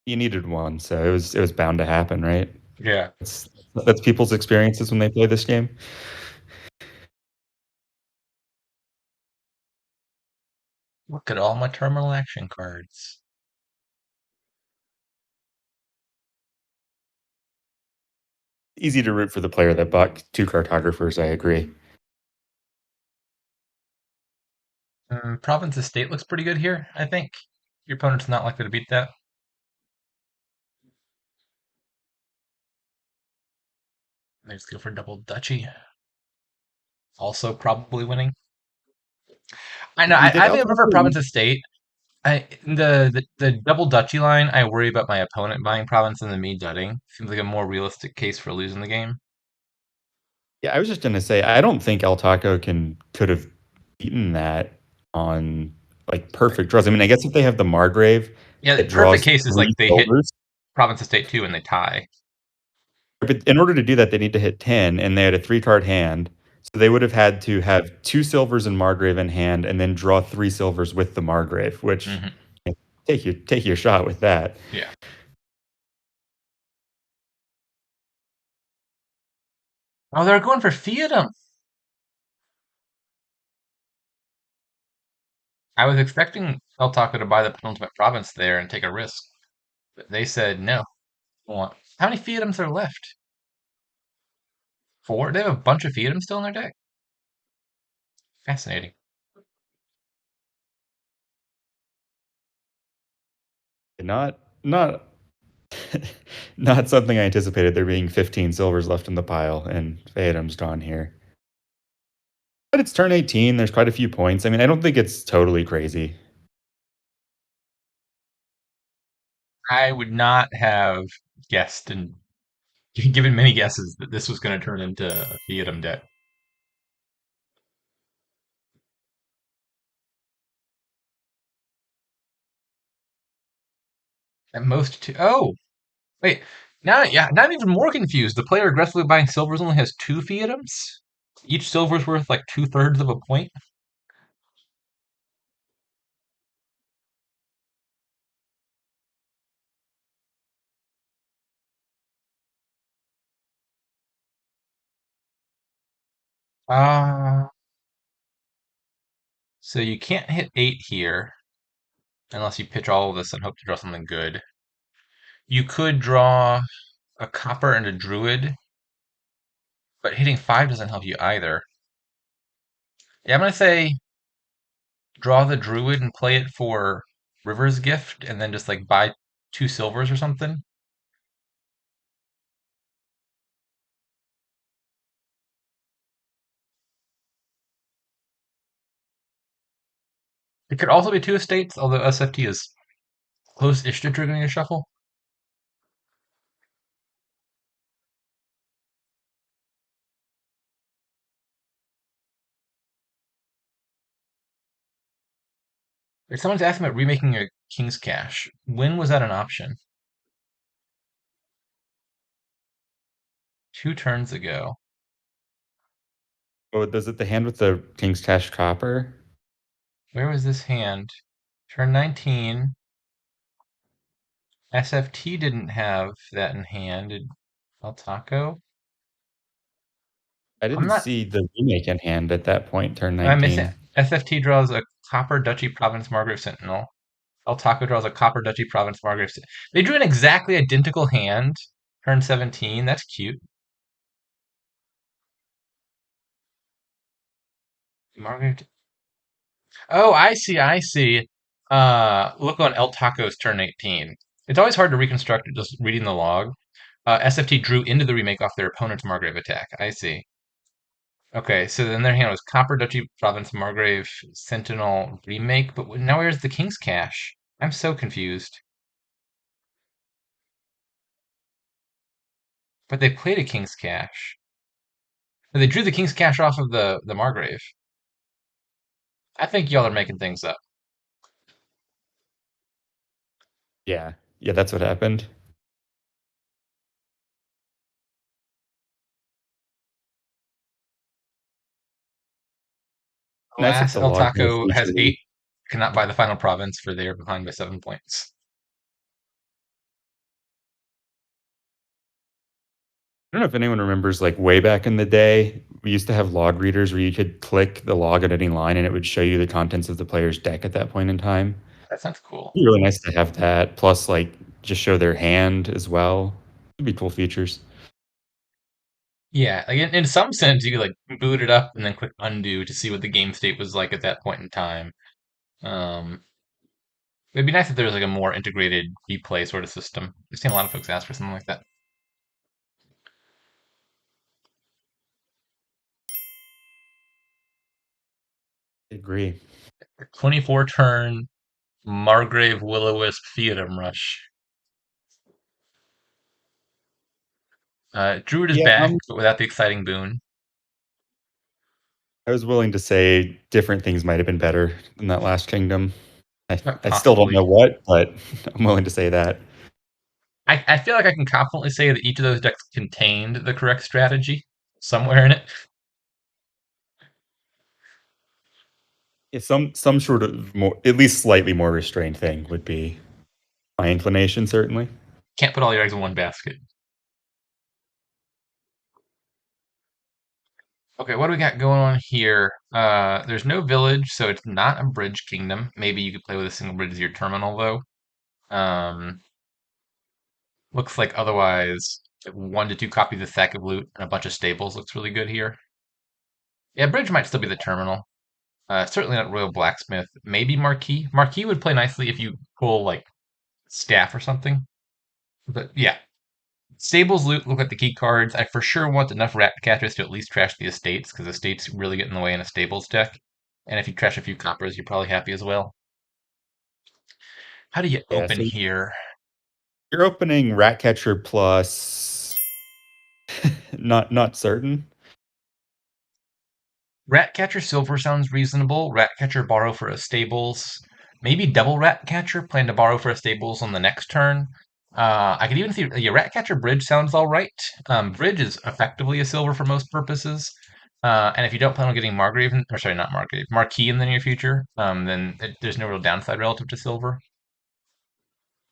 You needed one, so it was bound to happen, right? Yeah. That's people's experiences when they play this game. Look at all my terminal action cards. Easy to root for the player that bought two cartographers, I agree. Province Estate looks pretty good here, I think. Your opponent's not likely to beat that. They just go for double duchy. Also probably winning. I know. I mean, did I think I prefer LTaco Province Estate. The double duchy line. I worry about my opponent buying Province and then me dudding. Seems like a more realistic case for losing the game. Yeah, I was just gonna say I don't think LTaco could have beaten that on like perfect draws. I mean, I guess if they have the Margrave Yeah, the that perfect draws case is like three they hit silvers, Province Estate 2 and they tie. but in order to do that, they need to hit 10, and they had a three-card hand. So they would have had to have two silvers and Margrave in hand, and then draw three silvers with the Margrave, which Hmm. take your shot with that. Yeah. Oh, they're going for Fiat. I was expecting El Taco to buy the penultimate province there and take a risk, but they said no. Want how many Fiatums are left? Four? They have a bunch of Fiatums still in their deck. Fascinating. Not not something I anticipated. There being 15 silvers left in the pile, and Fayetum's drawn here. But it's turn 18. There's quite a few points. I mean, I don't think it's totally crazy. I would not have guessed and given many guesses that this was going to turn into a Fiatum deck. At most two. Oh, wait. Now, yeah, now I'm even more confused. The player aggressively buying silvers only has two Fiatums. Each silver's worth like 2/3 of a point. Ah, so you can't hit 8 here unless you pitch all of this and hope to draw something good. You could draw a copper and a druid, but hitting 5 doesn't help you either. Yeah, I'm gonna say draw the druid and play it for River's Gift, and then just like buy two silvers or something. It could also be two estates, although SFT is close-ish to triggering a shuffle. If someone's asking about remaking a King's Cash, when was that an option? 2 turns ago. Oh, is it the hand with the King's Cash Copper? Where was this hand? Turn 19. SFT didn't have that in hand. Did El Taco? I I'm didn't not. see the remake in hand at that point, turn I'm missing. 19. SFT draws a Copper Duchy Province Margrave Sentinel. El Taco draws a Copper Duchy Province Margrave. They drew an exactly identical hand. Turn 17. That's cute. Margrave. Oh, I see. I see. Look on El Taco's turn 18. It's always hard to reconstruct it just reading the log. SFT drew into the remake off their opponent's Margrave attack. I see. Okay, so then their hand was Copper Duchy Province Margrave Sentinel remake, but now where's the King's Cash? I'm so confused. But they played a King's Cash. They drew the King's Cash off of the Margrave. I think y'all are making things up. Yeah. Yeah, that's what happened. Nice that Alas, the log move LTaco has feature. 8, cannot buy the final province for they are behind by 7 points. I don't know if anyone remembers, like, way back in the day, we used to have log readers where you could click the log at any line, and it would show you the contents of the player's deck at that point in time. That sounds cool. It'd be really nice to have that, plus, like, just show their hand as well. It'd be cool features. Yeah, like in some sense, you could like boot it up and then click undo to see what the game state was like at that point in time. Um, it'd be nice if there was like a more integrated replay sort of system. I've seen a lot of folks ask for something like that. I agree. 24 turn Margrave Will-O-Wisp Theatem Rush. Druid is Yeah, back, but without the exciting boon. I was willing to say different things might have been better than that last kingdom. I still don't Possibly. know what, but I'm willing to say that. I feel like I can confidently say that each of those decks contained the correct strategy somewhere in it. If some sort of more, at least slightly more restrained thing would be my inclination, certainly. Can't put all your eggs in one basket. Okay, what do we got going on here? There's no village, so it's not a bridge kingdom. Maybe you could play with a single bridge as your terminal, though. Um, looks like otherwise, like 1 to 2 copies of Sack of Loot and a bunch of stables looks really good here. Yeah, bridge might still be the terminal. Certainly not Royal Blacksmith. Maybe Marquis. Marquis would play nicely if you pull like staff or something. But yeah, stables look like the key cards. I for sure want enough rat catchers to at least trash the estates, because estates really get in the way in a stables deck. And if you trash a few coppers, you're probably happy as well. How do you Yeah, open so here? you're opening Ratcatcher plus not certain. Ratcatcher Silver sounds reasonable. Ratcatcher borrow for a stables. Maybe double Ratcatcher, plan to borrow for a stables on the next turn. I could even see yeah, Ratcatcher Bridge sounds all right. Bridge is effectively a silver for most purposes. And if you don't plan on getting Margrave, or sorry, not Margrave, Marquis in the near future, then there's no real downside relative to silver.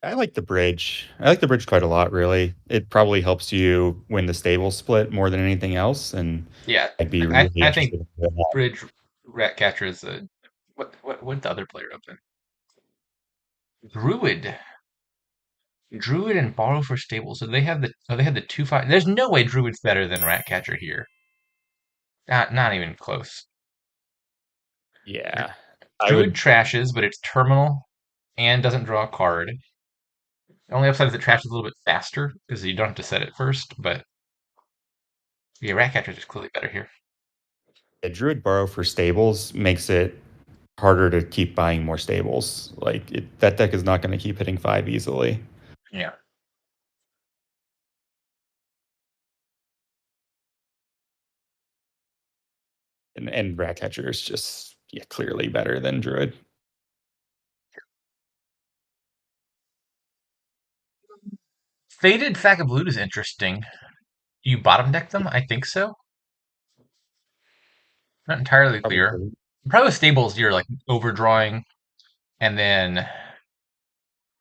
I like the bridge. I like the bridge quite a lot, really. It probably helps you win the stable split more than anything else, and Yeah, I'd be I, really I think interested in that. Bridge Ratcatcher is a what did the other player open? Druid. Druid and borrow for stable. So they have they had the 2/5. There's no way Druid's better than Ratcatcher here. Not even close. Yeah, I Druid would. trashes, but it's terminal and doesn't draw a card. The only upside is it trashes a little bit faster because you don't have to set it first. But yeah, Ratcatcher is clearly better here. A Druid borrow for stables makes it harder to keep buying more stables. Like that deck is not going to keep hitting 5 easily, Yeah. and Ratcatcher is just, yeah, clearly better than Druid. Faded Sack of Loot is interesting. Do you bottom deck them? I think so. Not entirely clear. Probably. Probably with stables, you're like overdrawing, and then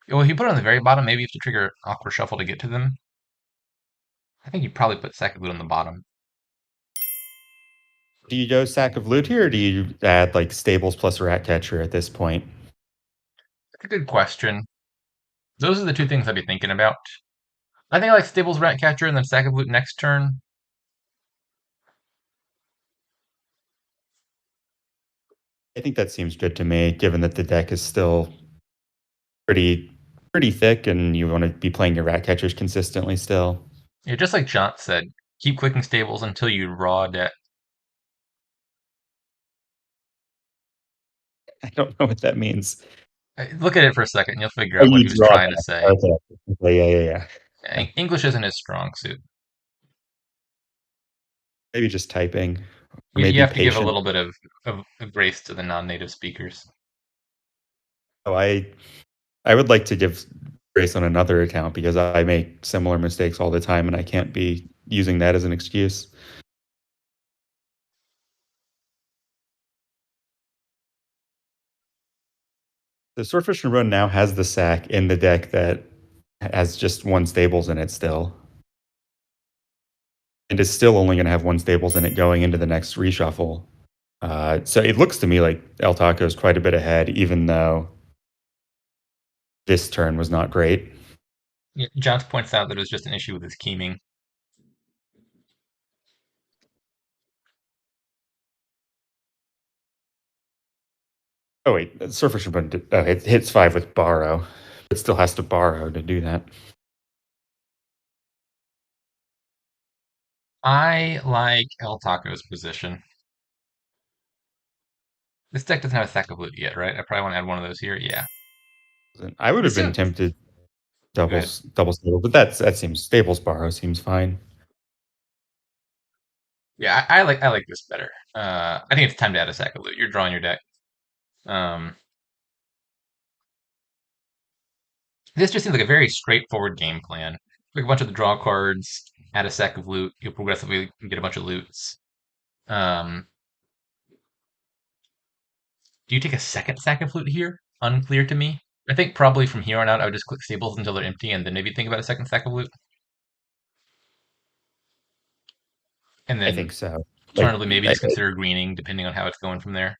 well, if you put it on the very bottom, maybe you have to trigger Awkward Shuffle to get to them. I think you probably put Sack of Loot on the bottom. Do you go Sack of Loot here, or do you add like stables plus Ratcatcher at this point? That's a good question. Those are the two things I'd be thinking about. I think I like Stables Ratcatcher and then Sack of Loot next turn. I think that seems good to me, given that the deck is still pretty pretty thick, and you want to be playing your Ratcatchers consistently still. Yeah, just like Jaunt said, keep clicking Stables until you raw debt. I don't know what that means. Look at it for a second, and you'll figure Oh, out what you he was draw trying to that. say. Okay. Okay, yeah. Yeah. English isn't his strong suit. Maybe just typing, or You maybe have to give a patient. little bit of grace to the non-native speakers. Oh, I would like to give race on another account because I make similar mistakes all the time, and I can't be using that as an excuse. The Swordfish and Run now has the sack in the deck that has just one stables in it still. And is still only going to have one stables in it going into the next reshuffle. So it looks to me like LTaco is quite a bit ahead, even though this turn was not great. Yeah, Johns points out that it was just an issue with his keying. Oh wait, Surfer Shaboom it hits 5 with borrow. It still has to borrow to do that. I like El Taco's position. This deck doesn't have a sack of loot yet, right? I probably want to add one of those here. Yeah. I would have This been seems tempted good. double stable, but that seems stables borrow seems fine. Yeah, I like this better. I think it's time to add a sack of loot. You're drawing your deck. Um, this just seems like a very straightforward game plan. Pick a bunch of the draw cards, add a sack of loot. You'll progressively get a bunch of loots. Um, do you take a second sack of loot here? Unclear to me. I think probably from here on out, I would just click stables until they're empty, and then maybe think about a second sack of loot. And I then think so. Like alternatively, maybe just consider greening, depending on how it's going from there.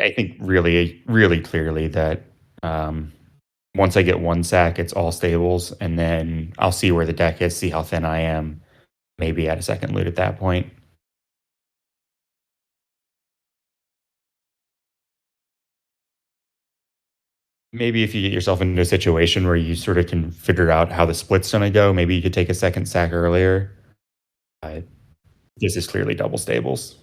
I think really clearly that um, once I get one sack, it's all stables, and then I'll see where the deck is, see how thin I am, maybe add a second loot at that point. Maybe if you get yourself into a situation where you sort of can figure out how the split's going to go, maybe you could take a second sack earlier. Uh, this is clearly double stables.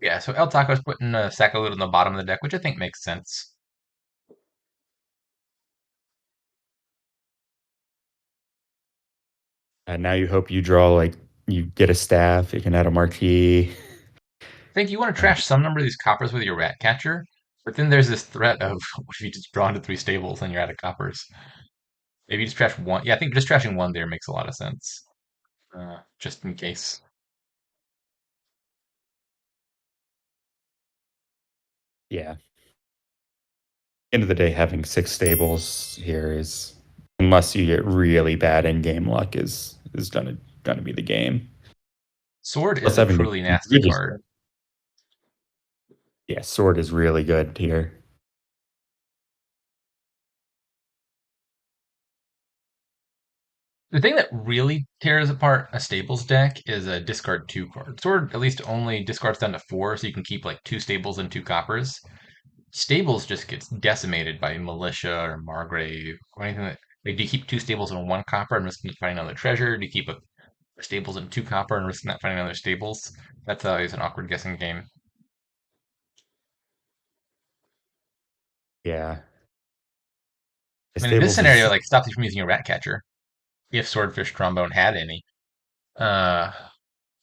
Yeah, so El Taco's putting a sack of loot on the bottom of the deck, which I think makes sense. And now you hope you draw like you get a staff, you can add a marquee. I think you want to Uh, trash some number of these coppers with your rat catcher, but then there's this threat of what if you just draw into three stables and you're out of coppers? Maybe you just trash one. Yeah, I think just trashing one there makes a lot of sense. Just in case. yeah. End of the day, having 6 stables here is, unless you get really bad in game luck, is gonna be the game. Sword Plus is a having to, truly nasty you're just, card. yeah, sword is really good here. The thing that really tears apart a stables deck is a discard two card. Sword at least only discards down to four, so you can keep like two stables and two coppers. Stables just gets decimated by militia or Margrave or anything that. Like, do you keep two stables and one copper and risk not finding another treasure? Do you keep a stables and two copper and risk not finding another stables? That's always an awkward guessing game. Yeah, the I mean, in this stables scenario, is like stops you from using a rat catcher if swordfish trombone had any, uh,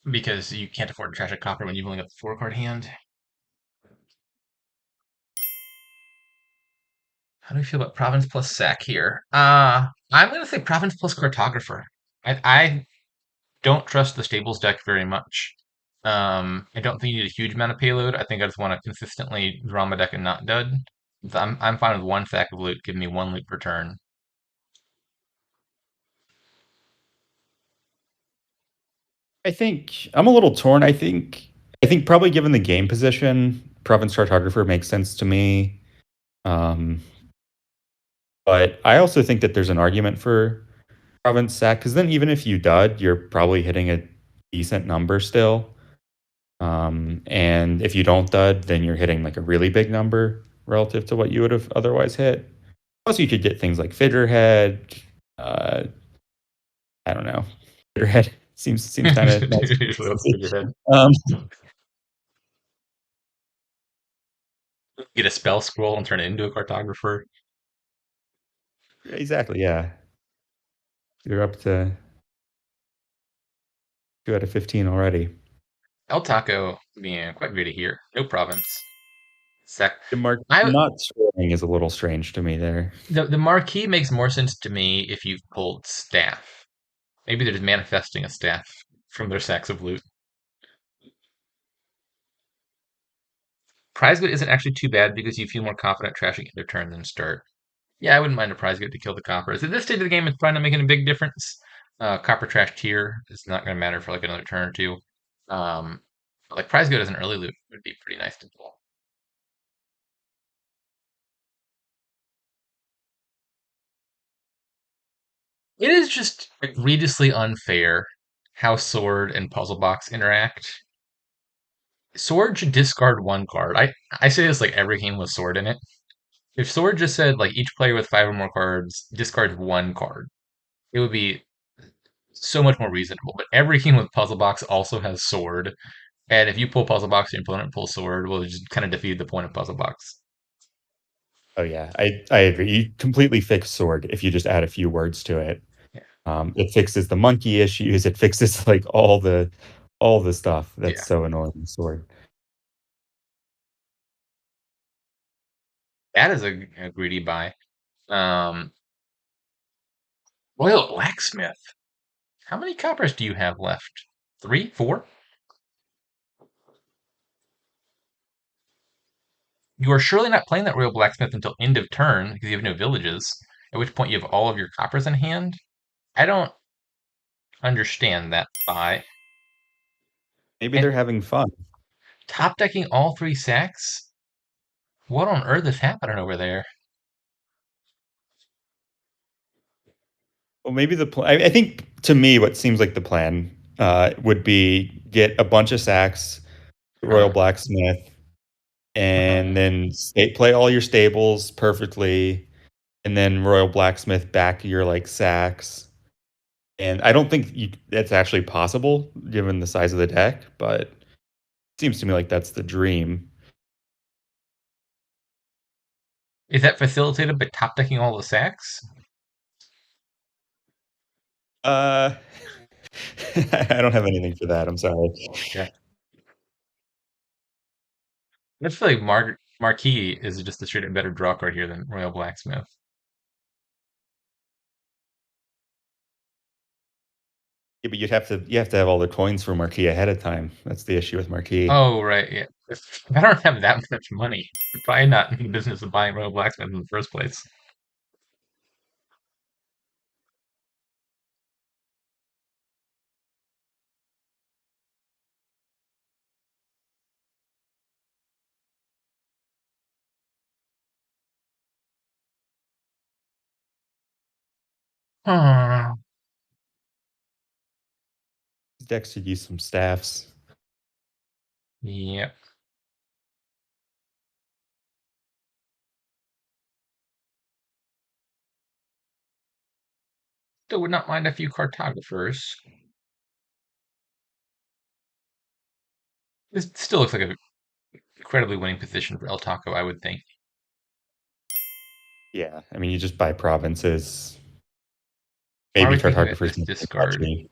because you can't afford to trash a copper when you've only got the four card hand. How do you feel about province plus sack here? I'm gonna say province plus cartographer. I don't trust the stables deck very much. I don't think you need a huge amount of payload. I think I just want to consistently draw my deck and not dud. So I'm fine with one sack of loot. Give me one loot per turn. I think I'm a little torn. I think probably given the game position, Province Cartographer makes sense to me. Um, but I also think that there's an argument for Province Sack because then even if you dud, you're probably hitting a decent number still. And if you don't dud, then you're hitting like a really big number relative to what you would have otherwise hit. Plus, you could get things like figurehead. Uh, I don't know. Figurehead seems kind of nice. Usually let's figure it. Um, Get a spell scroll and turn it into a cartographer. exactly. Yeah, you're up to 2 out of 15 already. LTaco being quite greedy here. No province. Sec. The mark I not scoring is a little strange to me there. the marquee makes more sense to me if you've pulled staff. Maybe they're just manifesting a staff from their sacks of loot. Prize good isn't actually too bad because you feel more confident trashing their turn than start. Yeah, I wouldn't mind a prize good to kill the coppers. At this stage of the game, it's probably not making a big difference. Copper trash tier is not going to matter for like another turn or two. Like prize good as an early loot would be pretty nice to pull. It is just egregiously unfair how Sword and Puzzle Box interact. Sword should discard one card. I say this like every game with Sword in it. If Sword just said like each player with five or more cards discards one card, it would be so much more reasonable. But every game with Puzzle Box also has Sword, and if you pull Puzzle Box, your opponent pulls Sword, well, it just kind of defeated the point of Puzzle Box. Oh yeah, I agree. You completely fix sword if you just add a few words to it. Yeah, It fixes the monkey issues. It fixes like all the stuff that's yeah, so annoying in sword. that is a greedy buy. Um, Royal Blacksmith. How many coppers do you have left? Three, four? You are surely not playing that Royal Blacksmith until end of turn because you have no villages. At which point you have all of your coppers in hand. I don't understand that buy. Maybe And they're having fun. top decking all three sacks? What on earth is happening over there? Well, maybe I think to me, what seems like the plan would be get a bunch of sacks, Royal Uh, Blacksmith, and uh, then play all your stables perfectly, and then Royal Blacksmith back your like sacks. And I don't think that's actually possible given the size of the deck, but it seems to me like that's the dream. is that facilitated by top decking all the sacks? Uh, I don't have anything for that. I'm sorry. Yeah. I feel like Marquis is just a straight up better draw card here than Royal Blacksmith. Yeah, but you have to have all the coins for Marquis ahead of time. That's the issue with Marquis. Oh, right, yeah. If I don't have that much money, I'm probably not in the business of buying Royal Blacksmith in the first place. Hmm. These decks should use some staffs. Yep. Still would not mind a few cartographers. This still looks like an incredibly winning position for El Taco, I would think. Yeah, I mean, you just buy provinces. Why are Maybe we thinking about cartographers this make it discard? catchy.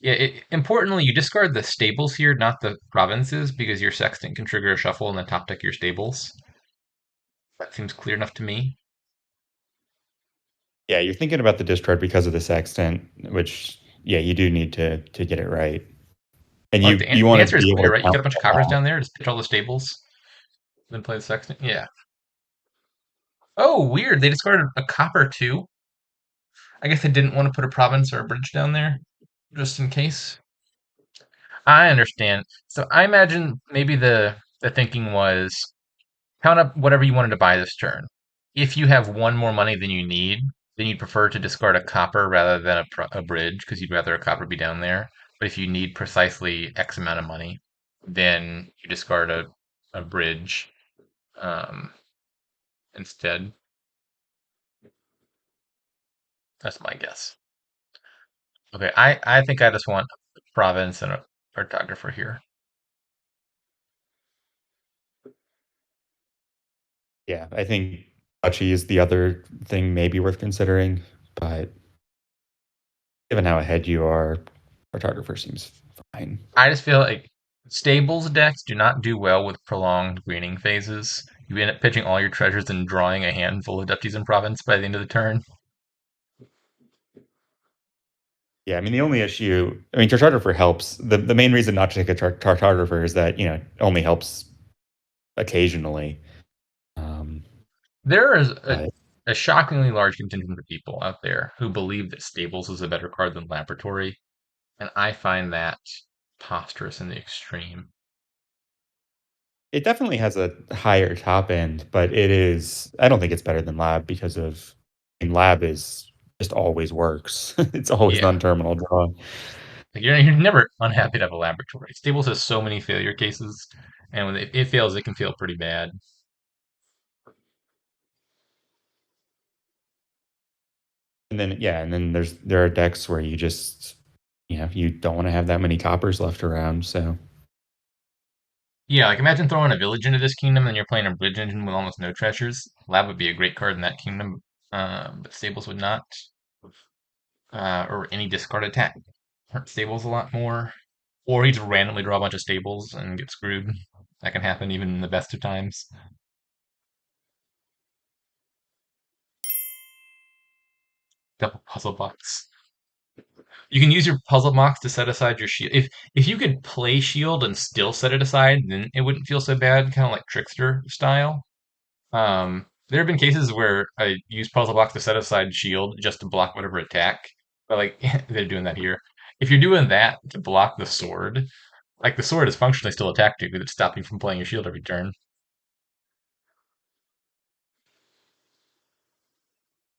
Yeah, importantly, you discard the stables here, not the provinces, because your sextant can trigger a shuffle and then top deck your stables. That seems clear enough to me. Yeah, you're thinking about the discard because of the sextant, which yeah, you do need to get it right, and Like you the want to answer is be able clear, to right? You got count a bunch of them coppers all. down there, just pitch all the stables, then play the sextant. Yeah. Oh, weird. They discarded a copper too. I guess they didn't want to put a province or a bridge down there, just in case. I understand. So I imagine maybe the thinking was count up whatever you wanted to buy this turn. If you have one more money than you need, then you'd prefer to discard a copper rather than a bridge because you'd rather a copper be down there. But if you need precisely X amount of money, then you discard a bridge um, instead. That's my guess. Okay, I think I just want a province and a cartographer here. Yeah, I think touchy is the other thing maybe worth considering, but given how ahead you are, cartographer seems fine. I just feel like Stables decks do not do well with prolonged greening phases. You end up pitching all your treasures and drawing a handful of Deputies in Province by the end of the turn. Yeah, I mean the only issue, I mean cartographer helps. The main reason not to take a cartographer is that it only helps occasionally. Um, There is but a shockingly large contingent of people out there who believe that Stables is a better card than Laboratory, and I find that preposterous in the extreme. it definitely has a higher top end, but I don't think it's better than Lab because Lab is just always works. It's always Yeah. non-terminal draw. Like you're never unhappy to have a Laboratory. Stables has so many failure cases, and when it fails, it can feel pretty bad. And then yeah, and then there are decks where you don't want to have that many coppers left around. So Yeah, like imagine throwing a village into this kingdom and you're playing a bridge engine with almost no treasures. Lab would be a great card in that kingdom, but Stables would not. Or any discard attack hurt Stables a lot more. Or he just randomly draw a bunch of Stables and get screwed. That can happen even in the best of times. Double puzzle box. You can use your puzzle box to set aside your shield. If you could play shield and still set it aside, then it wouldn't feel so bad, kind of like trickster style. There have been cases where I use puzzle box to set aside shield just to block whatever attack. But like they're doing that here. If you're doing that to block the sword, like the sword is functionally still attacked you because it's stopping you from playing your shield every turn.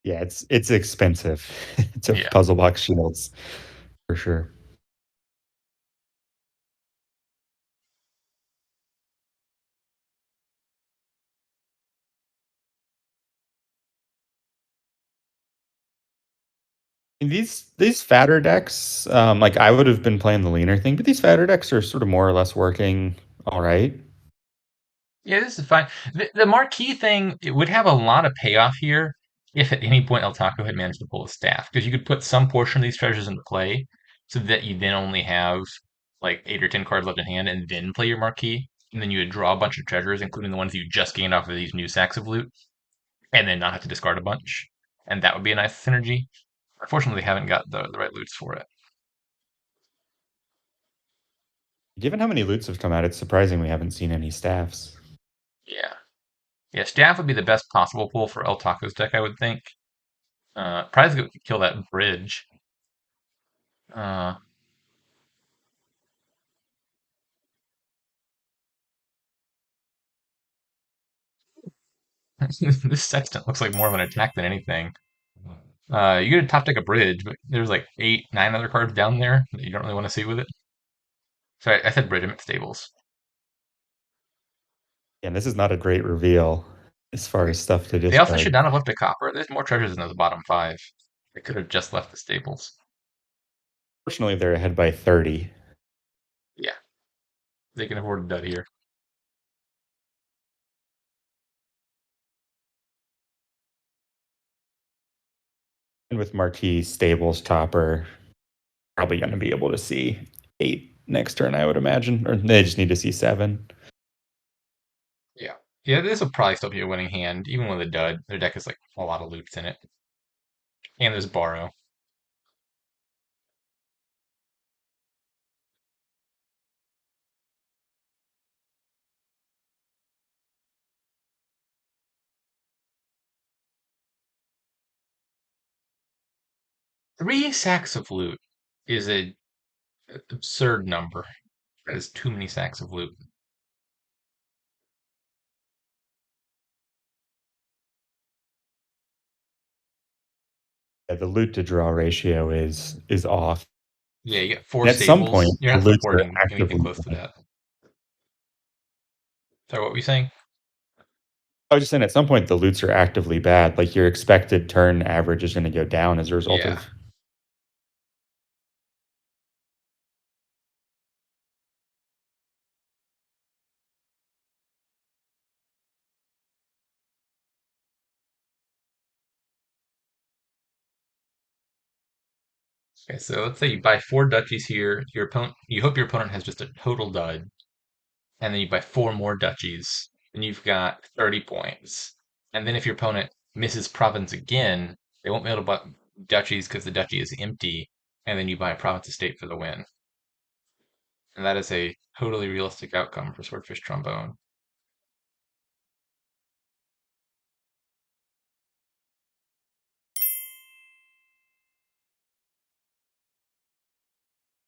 yeah, it's expensive to Yeah. puzzle box shields for sure. And these fatter decks, like I would have been playing the leaner thing, but these fatter decks are sort of more or less working all right. Yeah, this is fine. The marquee thing, it would have a lot of payoff here if at any point LTaco had managed to pull a staff, because you could put some portion of these treasures into play so that you then only have like 8 or 10 cards left in hand and then play your marquee. And then you would draw a bunch of treasures, including the ones you just gained off of these new sacks of loot, and then not have to discard a bunch. And that would be a nice synergy. Unfortunately, they haven't got the right loots for it. Given how many loots have come out, it's surprising we haven't seen any staffs. Yeah. Yeah, staff would be the best possible pull for El Taco's deck, I would think. Probably could kill that bridge. Uh, this sextant looks like more of an attack than anything. You get to top deck a bridge, but there's like 8, 9 other cards down there that you don't really want to see with it. So I said bridge, I meant stables. And this is not a great reveal as far as stuff to They also should discard. not have left a copper. There's more treasures in those bottom 5. They could have just left the stables. Fortunately, they're ahead by 30. Yeah, they can afford a dud here. And with Marquis, Stables, Topper, probably going to be able to see 8 next turn, I would imagine. Or they just need to see 7. Yeah. Yeah, this will probably still be a winning hand, even with a dud. Their deck has like a lot of loops in it. And there's borrow. 3 sacks of loot is a absurd number. That is too many sacks of loot. Yeah, the loot to draw ratio is off. Yeah, you get 4 And at some point, stables. You're the not loots are supporting anything actively close to bad. that. Sorry, what were you saying? I was just saying at some point the loots are actively bad. Like your expected turn average is going to go down as a result Yeah. of. Okay, so let's say you buy 4 duchies here. You hope your opponent has just a total dud. and then you buy four more duchies, and you've got 30 points. And then if your opponent misses province again, they won't be able to buy duchies because the duchy is empty, and then you buy a province estate for the win. And that is a totally realistic outcome for Swordfish Trombone.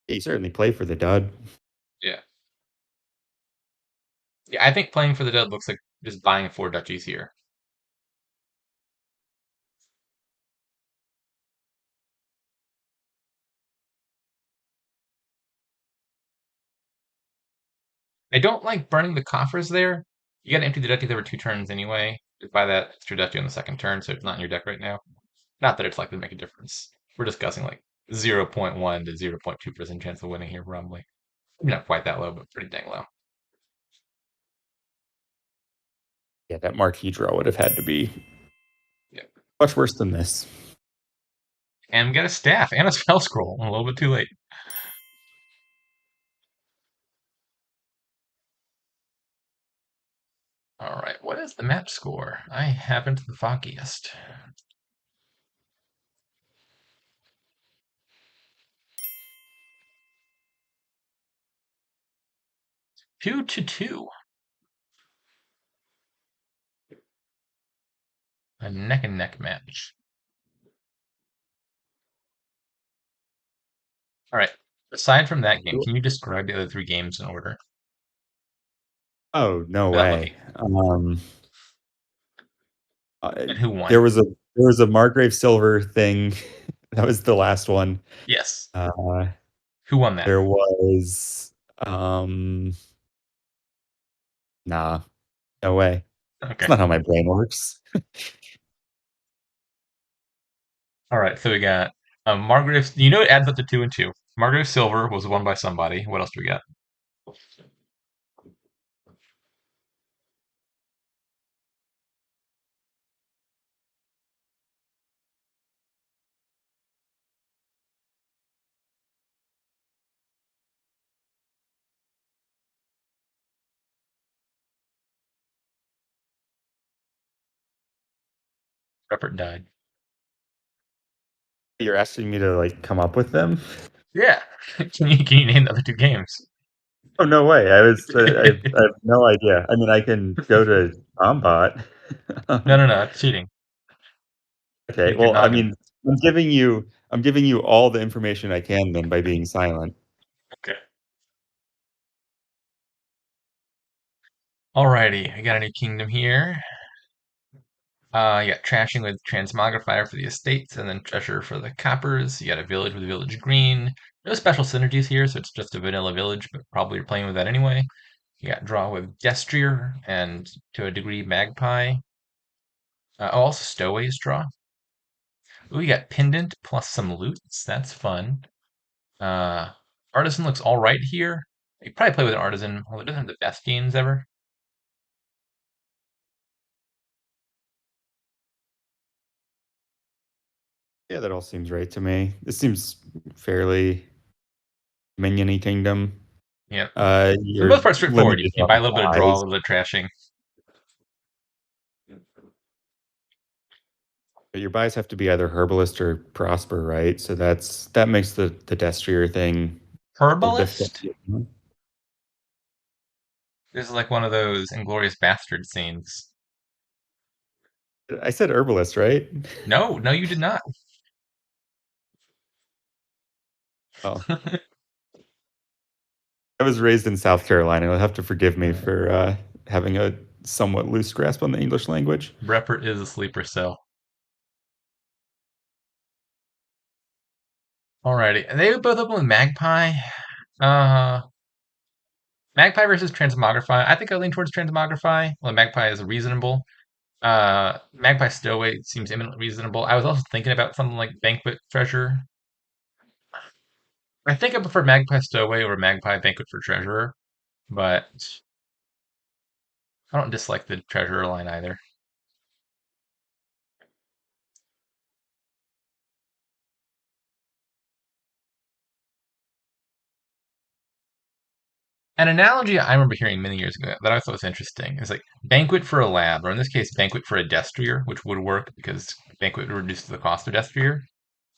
You certainly play for the dud. Yeah. Yeah, I think playing for the dud looks like just buying four duchies here. I don't like burning the coffers there. You gotta empty the duchies every 2 turns anyway. Just buy that extra duchy on the second turn, so it's not in your deck right now. Not that it's likely to make a difference. We're discussing like 0.1 to 0.2% chance of winning here, probably. Maybe not quite that low, but pretty dang low. Yeah, that marquee draw would have had to be Yeah. much worse than this. And we got a staff and a spell scroll. A little bit too late. All right, what is the match score? I haven't the foggiest. 2-2. A neck and neck match. All right. Aside from that game, can you describe the other three games in order Oh, no without way. looking? Uh, And who won? there was a Margrave Silver thing. That was the last one. Yes. Uh, Who won that? there was um nah, no way. It's Okay. not how my brain works. All right. So we got Margrave. You know it adds up to 2-2. Margrave Silver was won by somebody. What else do we got? Breppert died. You're asking me to like come up with them? Yeah. Can you name the other two games? Oh, no way. I have no idea. I mean, I can go to Combat. No, no, no. That's cheating. Okay. Use your Well, I noggin. mean, I'm giving you all the information I can then by being silent. Okay. Alrighty. We got a new kingdom here. You got trashing with transmogrifier for the estates, and then treasure for the coppers. You got a village with village green. No special synergies here, so it's just a vanilla village, but probably you're playing with that anyway. You got draw with destrier and to a degree magpie. Also stowaways draw. Ooh, you got pendant plus some loots. That's fun. Uh, artisan looks all right here. You probably play with an artisan, although it doesn't have the best games ever. Yeah, that all seems right to me. This seems fairly miniony kingdom. Yeah, for the You're most part, straightforward. You limited can buy a on little bit of draw, a buys. little bit of trashing. But your buys have to be either herbalist or prosper, right? So that makes the destrier thing a little difficult Herbalist. to get done. This is like one of those Inglorious Bastard scenes. I said herbalist, right? No, no, you did not. Oh, I was raised in South Carolina. You'll have to forgive me for having a somewhat loose grasp on the English language. Breppert is a sleeper cell. Alrighty, and they both open with Magpie. Uh, Magpie versus Transmogrify. I think I lean towards Transmogrify. Well, Magpie is reasonable. Magpie Stowaway seems eminently reasonable. I was also thinking about something like Banquet Treasure. I think I prefer Magpie Stowaway over Magpie Banquet for Treasurer, but I don't dislike the Treasurer line either. An analogy I remember hearing many years ago that I thought was interesting is like banquet for a lab, or in this case, banquet for a destrier, which would work because banquet reduces the cost of destrier,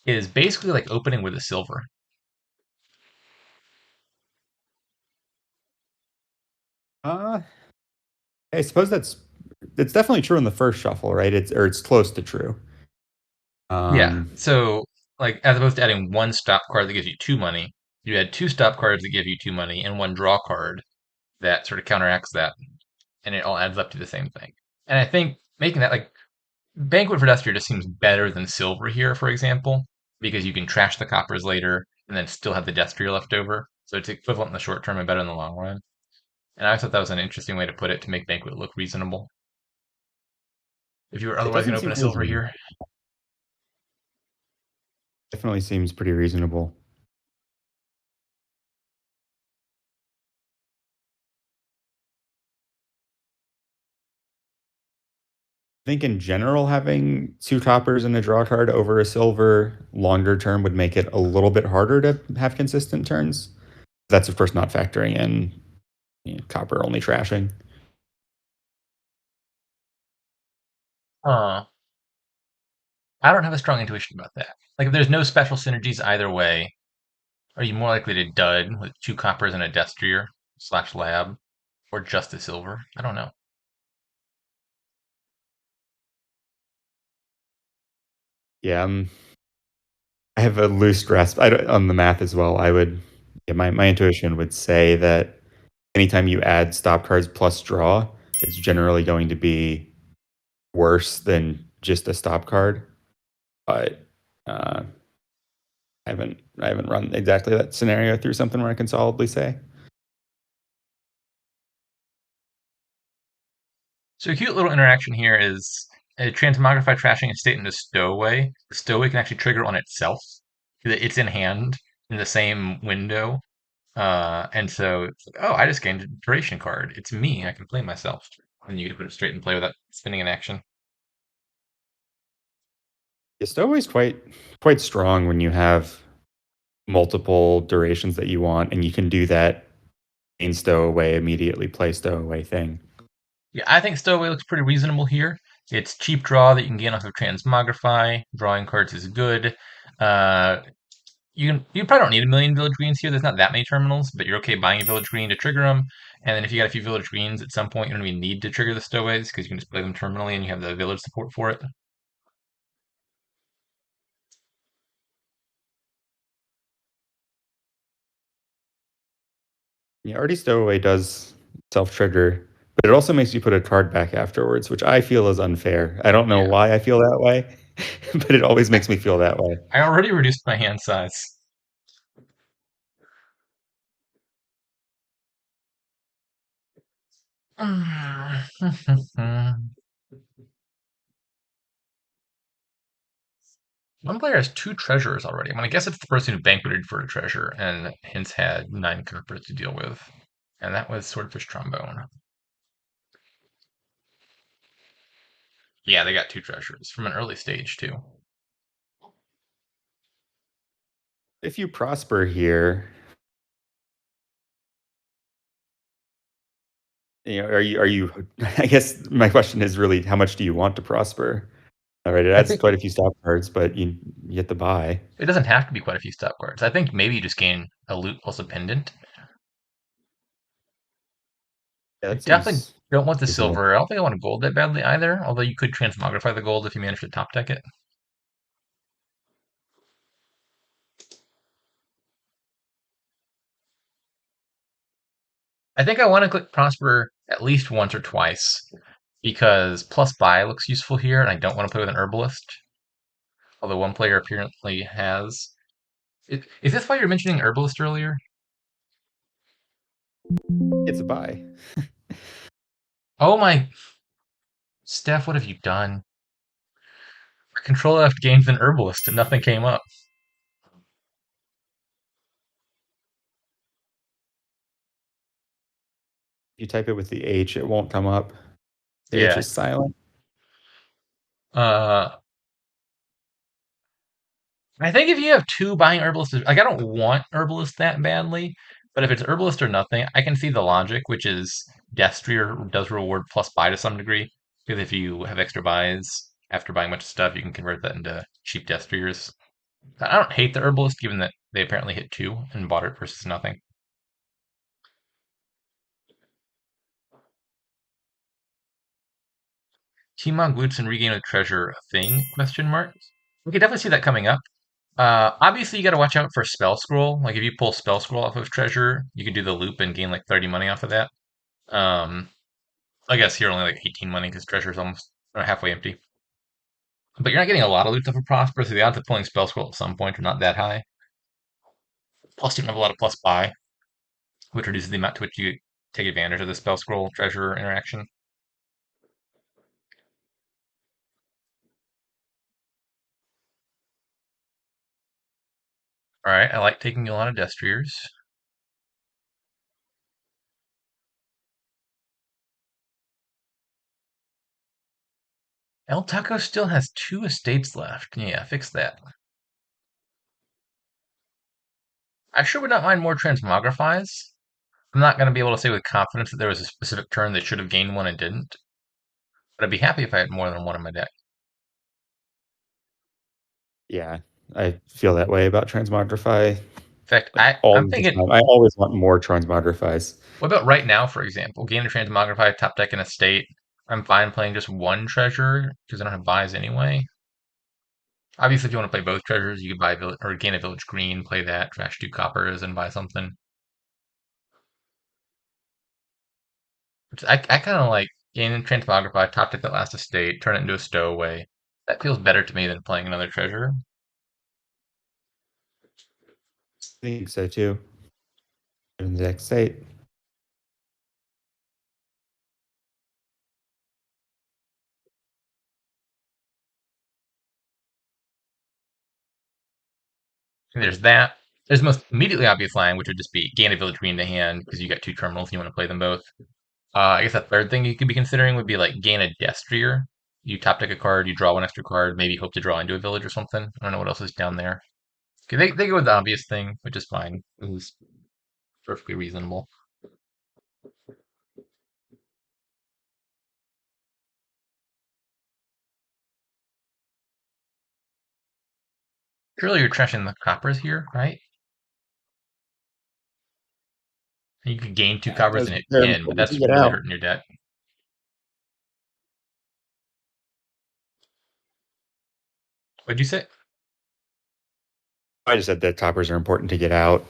is basically like opening with a silver. Uh, I suppose that's definitely true in the first shuffle, right? It's close to true. Yeah. Um, So, like, as opposed to adding one stop card that gives you two money, you add two stop cards that give you two money and one draw card that sort of counteracts that, and it all adds up to the same thing. And I think making that like Banquet for Duster just seems better than Silver here, for example, because you can trash the coppers later and then still have the Destrier left over. So it's equivalent in the short term and better in the long run. And I thought that was an interesting way to put it to make Banquet look reasonable. If you were it otherwise going doesn't to open seem a Silver reasonable. here, Definitely seems pretty reasonable. I think in general, having two coppers and a draw card over a silver longer term would make it a little bit harder to have consistent turns. That's of course not factoring in copper only trashing. uh, I don't have a strong intuition about that. Like, if there's no special synergies either way, are you more likely to dud with two coppers and a Destrier slash lab, or just a Silver? I don't know. Yeah, I have a loose grasp on the math as well. Yeah, my intuition would say that anytime you add stop cards plus draw, it's generally going to be worse than just a stop card. But uh, I haven't run exactly that scenario through something where I can solidly say. So a cute little interaction here is a transmogrify trashing a state into stowaway. The stowaway can actually trigger on itself. It's in hand in the same window. And so it's like, oh, I just gained a duration card. It's me. I can play myself. And you can put it straight in play without spinning an action. It's always quite strong when you have multiple durations that you want, and you can do that in stowaway immediately play stowaway thing. Yeah, I think stowaway looks pretty reasonable here. It's cheap draw that you can gain off of transmogrify. Drawing cards is good. Uh, you probably don't need a million village greens here. There's not that many terminals, but you're okay buying a village green to trigger them. And then if you got a few village greens at some point, you don't even need to trigger the stowaways because you can just play them terminally and you have the village support for it. Yeah, already stowaway does self trigger, but it also makes you put a card back afterwards, which I feel is unfair. I don't know Yeah, why I feel that way, but it always makes me feel that way. I already reduced my hand size. One player has two treasures already. I'm gonna guess it's the person who banqueted for a treasure and hence had nine coppers to deal with. And that was Swordfish Trombone. Yeah, they got two treasures from an early stage too. If you prosper here, are you I guess my question is really how much do you want to prosper? All right, it I adds think quite a few stop cards, but you get the buy. it doesn't have to be quite a few stop cards. I think maybe you just gain a loot plus a pendant. Yeah, I that definitely seems don't want the reasonable. silver. I don't think I want a gold that badly either, although you could transmogrify the gold if you manage to top deck it. I think I want to click Prosper at least once or twice because plus buy looks useful here, and I don't want to play with an herbalist, although one player apparently has. Is this why you're mentioning herbalist earlier? It's a buy. Oh my, Steph, what have you done? Control F gains an herbalist and nothing came up. If you type it with the H, it won't come up. The H Yeah. is silent. Uh, I think if you have two buying herbalists, like I don't want herbalist that badly, But if it's herbalist or nothing, I can see the logic, which is Destrier does reward plus buy to some degree. Because if you have extra buys after buying a bunch of stuff, you can convert that into cheap Destriers. I don't hate the herbalist, given that they apparently hit 2 and bought it versus nothing. Team on glutes and regain of treasure a thing? Question mark. We could definitely see that coming up. Obviously, you got to watch out for spell scroll. Like if you pull spell scroll off of treasure, you can do the loop and gain like 30 money off of that. Um, I guess here only like 18 money because treasure is almost halfway empty. But you're not getting a lot of loot off of prosper, so the odds of pulling spell scroll at some point are not that high. Plus, you don't have a lot of plus buy, which reduces the amount to which you take advantage of the spell scroll treasure interaction. All right, I like taking a lot of destriers. LTaco still has 2 estates left. Yeah, fix that. I sure would not mind more transmogrifies. I'm not going to be able to say with confidence that there was a specific turn they should have gained one and didn't, but I'd be happy if I had more than one in my deck. Yeah, I feel that way about transmogrify In fact, like I'm all of the thinking, time. I always want more transmogrifies. what about right now, for example? Gain a transmogrify, top deck in a state. I'm fine playing just one treasure because I don't have buys anyway. Obviously, if you want to play both treasures, you could buy or gain a village green, play that, trash 2 coppers, and buy something. Which I kind of like gaining transmogrify, top deck that last estate, turn it into a stowaway. That feels better to me than playing another treasure. I think so too. In the next state. And there's that. There's the most immediately obvious line, which would just be gain a village green to hand because you got 2 terminals and you want to play them both. I guess a third thing you could be considering would be like gain a destrier. You top deck a card, you draw one extra card, maybe hope to draw into a village or something. I don't know what else is down there. Okay, they go with the obvious thing, which is fine. It was perfectly reasonable. Surely you're trashing the coppers here, right? You could gain 2 coppers and hit They're 10, but important to that's get really out. hurting your deck. What'd you say? I just said that toppers are important to get out,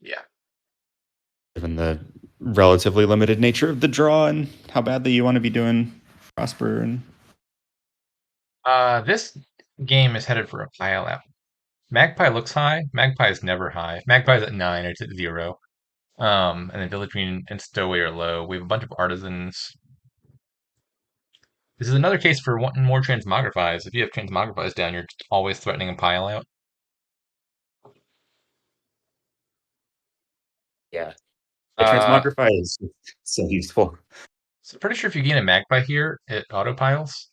Yeah. given the relatively limited nature of the draw and how badly you want to be doing prosper and This game is headed for a pile out. Magpie looks high. Magpie is never high. Magpie's at 9 or it's at 0. And then Village Green and Stowaway are low. We have a bunch of artisans. This is another case for wanting more transmogrifies. If you have transmogrifies down, you're always threatening a pile out. yeah. The Uh, transmogrify is so useful. so pretty sure if you gain a Magpie here, it auto piles.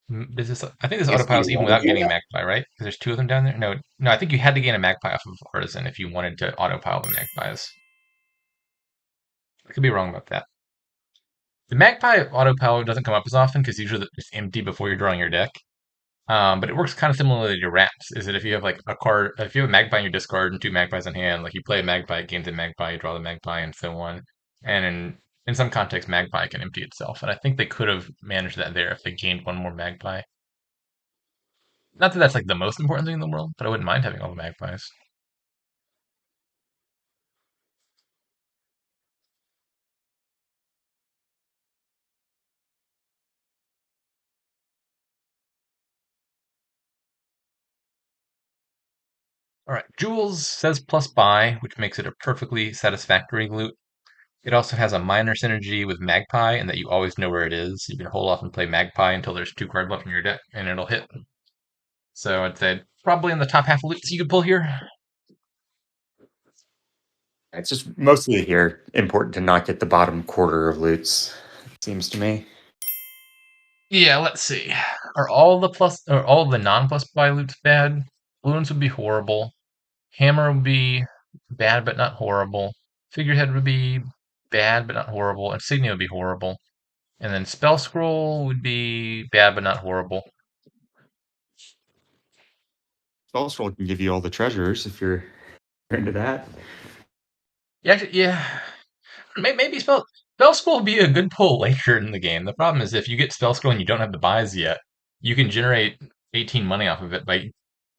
I think this I guess auto do you piles even want to without do getting a that? Magpie, right? Because there's 2 of them down there. No, I think you had to gain a Magpie off of artisan if you wanted to auto pile the Magpies. I could be wrong about that. The Magpie auto pile doesn't come up as often because usually it's empty before you're drawing your deck. But it works kind of similarly to wraps. Is that if you have like a card, if you have a magpie in your discard and 2 magpies in hand, like you play a magpie, it gains a magpie, you draw the magpie, and so on. And in some context, magpie can empty itself. And I think they could have managed that there if they gained one more magpie. Not that that's like the most important thing in the world, but I wouldn't mind having all the magpies. All right, Jules says plus buy, which makes it a perfectly satisfactory loot. It also has a minor synergy with Magpie in that you always know where it is. You can hold off and play Magpie until there's 2 cards left in your deck, and it'll hit. So I'd say probably in the top half of loots you could pull here. It's just mostly here important to not get the bottom quarter of loots, it seems to me. Yeah, let's see. Are all the non-plus buy loots bad? Balloons would be horrible. Hammer would be bad but not horrible. Figurehead would be bad but not horrible. Insignia would be horrible. And then Spell Scroll would be bad but not horrible. Spell scroll can give you all the treasures if you're into that. Yeah, actually, yeah. Maybe Spell Scroll would be a good pull later in the game. The problem is if you get Spell Scroll and you don't have the buys yet, you can generate 18 money off of it by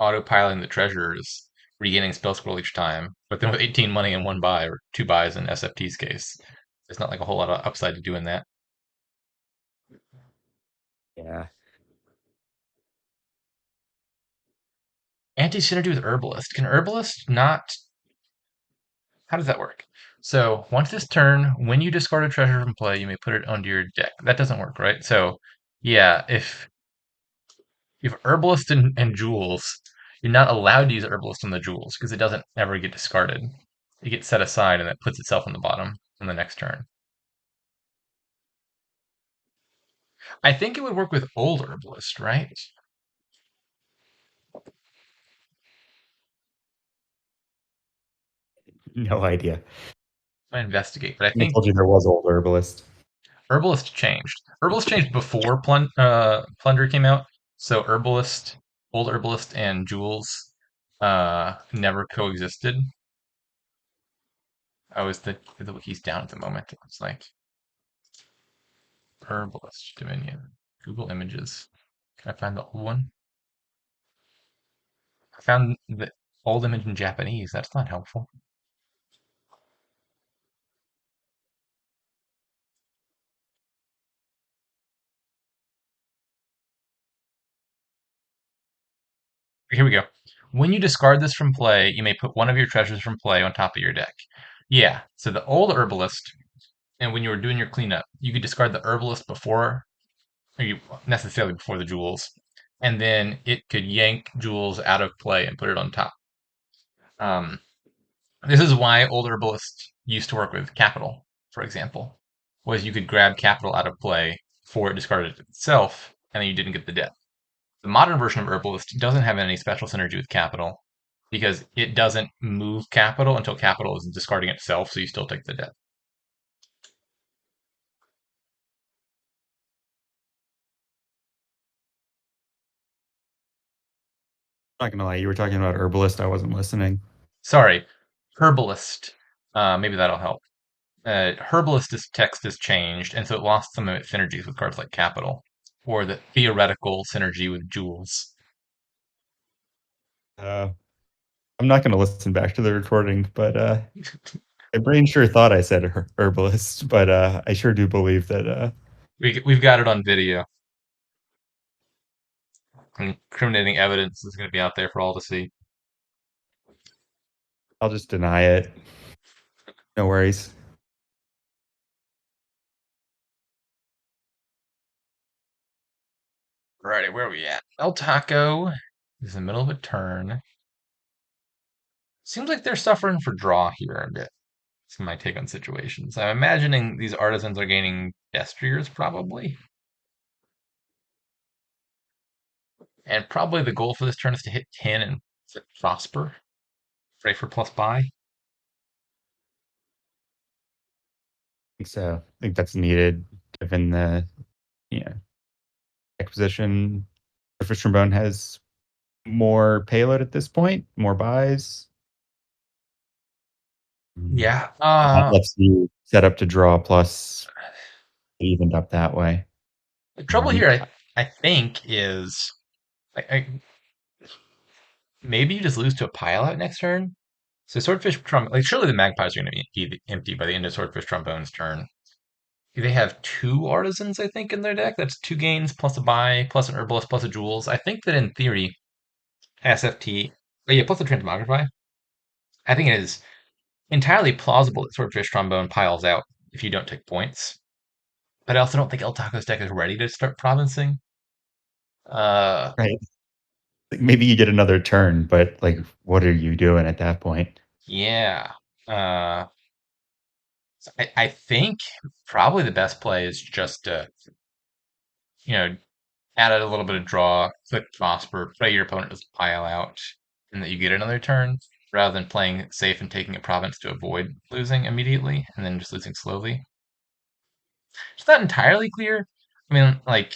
autopiling the treasures, regaining Spell Scroll each time. But then with 18 money and one buy, or two buys in SFT's case, there's not like a whole lot of upside to doing that. Yeah. Anti-synergy with Herbalist. Can Herbalist not? How does that work? So once this turn, when you discard a treasure from play, you may put it onto your deck. That doesn't work, right? So yeah, if you have Herbalist and Jewels, you're not allowed to use Herbalist on the Jewels because it doesn't ever get discarded. It gets set aside and it puts itself on the bottom on the next turn. I think it would work with old Herbalist, right? No idea. I investigate, but I I think told you there was old herbalist. Herbalist changed. Herbalist changed before Plunder came out, so Old Herbalist, and Jewels never coexisted. The wiki's down at the moment. It looks like Herbalist Dominion. Google Images. Can I find the old one? I found the old image in Japanese. That's not helpful. Here we go. When you discard this from play, you may put one of your treasures from play on top of your deck. Yeah, so the old Herbalist, and when you were doing your cleanup, you could discard the Herbalist before, or you necessarily before the Jewels, and then it could yank Jewels out of play and put it on top. Um, this is why old Herbalist used to work with Capital, for example, was you could grab Capital out of play before it discarded it itself, and then you didn't get the debt. The modern version of Herbalist doesn't have any special synergy with Capital because it doesn't move Capital until Capital is discarding itself, so you still take the debt. Not gonna lie, you were talking about herbalist. I wasn't listening. Sorry, Herbalist. Maybe that'll help. Herbalist's text has changed, and so it lost some of its synergies with cards like Capital, or the theoretical synergy with Jewels. Uh, I'm not gonna listen back to the recording, but my brain sure thought I said herbalist, but I sure do believe that. We've got it on video. Incriminating evidence is going to be out there for all to see. I'll just deny it. No worries. Alrighty, where are we at? LTaco is in the middle of a turn. Seems like they're suffering for draw here a bit. That's my take on situations. I'm imagining these artisans are gaining destriers, probably. And probably the goal for this turn is to hit 10 and prosper. Pray for plus buy. So I think that's needed given the yeah acquisition. Fish Trombone has more payload at this point, more buys. Yeah. That lets you set up to draw plus evened up that way. The trouble Um, here, I think, is maybe you just lose to a pile out next turn. So Swordfish Trombone, like surely the Magpies are going to be empty by the end of Swordfish Trombone's turn. They have two artisans, I think, in their deck. That's two gains plus a buy, plus an herbalist, plus a jewels. I think that in theory, SFT, oh yeah, plus a transmogrify. I think it is entirely plausible that Swordfish Trombone piles out if you don't take points. But I also don't think El Taco's deck is ready to start provincing. Uh, right. Like, maybe you get another turn, but like, what are you doing at that point? yeah. Uh, so I think probably the best play is just to add a little bit of draw, click prosper, pray your opponent doesn't pile out, and that you get another turn, rather than playing it safe and taking a province to avoid losing immediately and then just losing slowly. It's not entirely clear. I mean, like,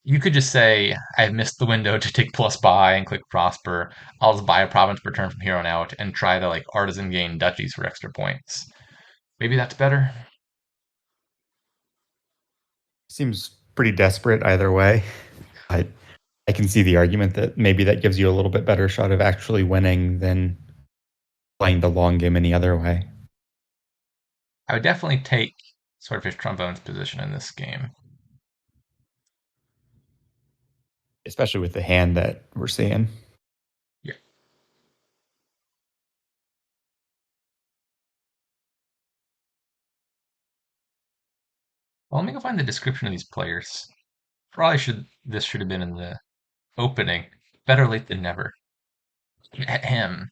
you could just say, I've missed the window to take plus buy and click prosper. I'll just buy a province per turn from here on out and try to, like, artisan gain duchies for extra points. Maybe that's better. Seems pretty desperate either way. I can see the argument that maybe that gives you a little bit better shot of actually winning than playing the long game any other way. I would definitely take Swordfish Trombone's position in this game. Especially with the hand that we're seeing. Yeah. Well, let me go find the description of these players. Probably this should have been in the opening. Better late than never. Ahem.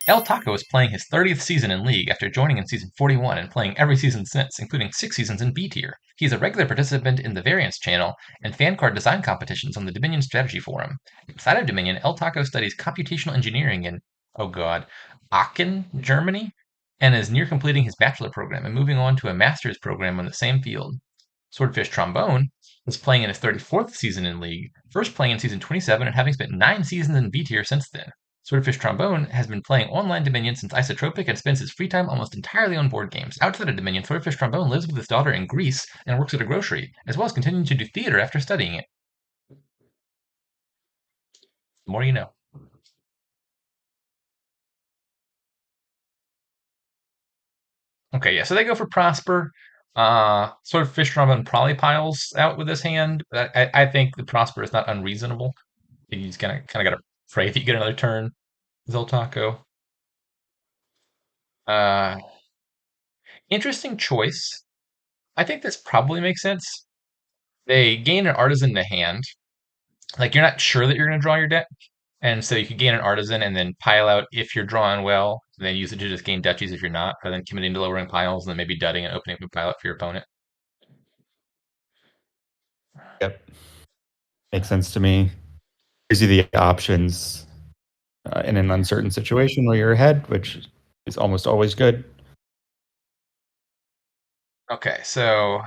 LTaco is playing his 30th season in League after joining in season 41 and playing every season since, including 6 seasons in B tier. He is a regular participant in the Variants channel and fan card design competitions on the Dominion Strategy Forum. Inside of Dominion, LTaco studies computational engineering in, oh god, Aachen, Germany, and is near completing his bachelor program and moving on to a master's program on the same field. Swordfish Trombone is playing in his 34th season in League, first playing in season 27 and having spent 9 seasons in B tier since then. Swordfish Trombone has been playing online Dominion since Isotropic and spends his free time almost entirely on board games. Outside of Dominion, Swordfish Trombone lives with his daughter in Greece and works at a grocery, as well as continuing to do theater after studying it. The more you know. Okay, yeah, so they go for Prosper. Swordfish Trombone probably piles out with his hand, but I think the Prosper is not unreasonable. He's gonna kind of got to pray that you get another turn. Zeltaco. Uh, Interesting choice. I think this probably makes sense. They gain an artisan to hand. Like you're not sure that you're going to draw your deck, and so you could gain an artisan and then pile out if you're drawing well. And then use it to just gain duchies if you're not, rather than committing to lowering piles and then maybe dudding and opening up a pile out for your opponent. Yep. Makes sense to me. Gives you the options in an uncertain situation where you're ahead, which is almost always good. Okay, so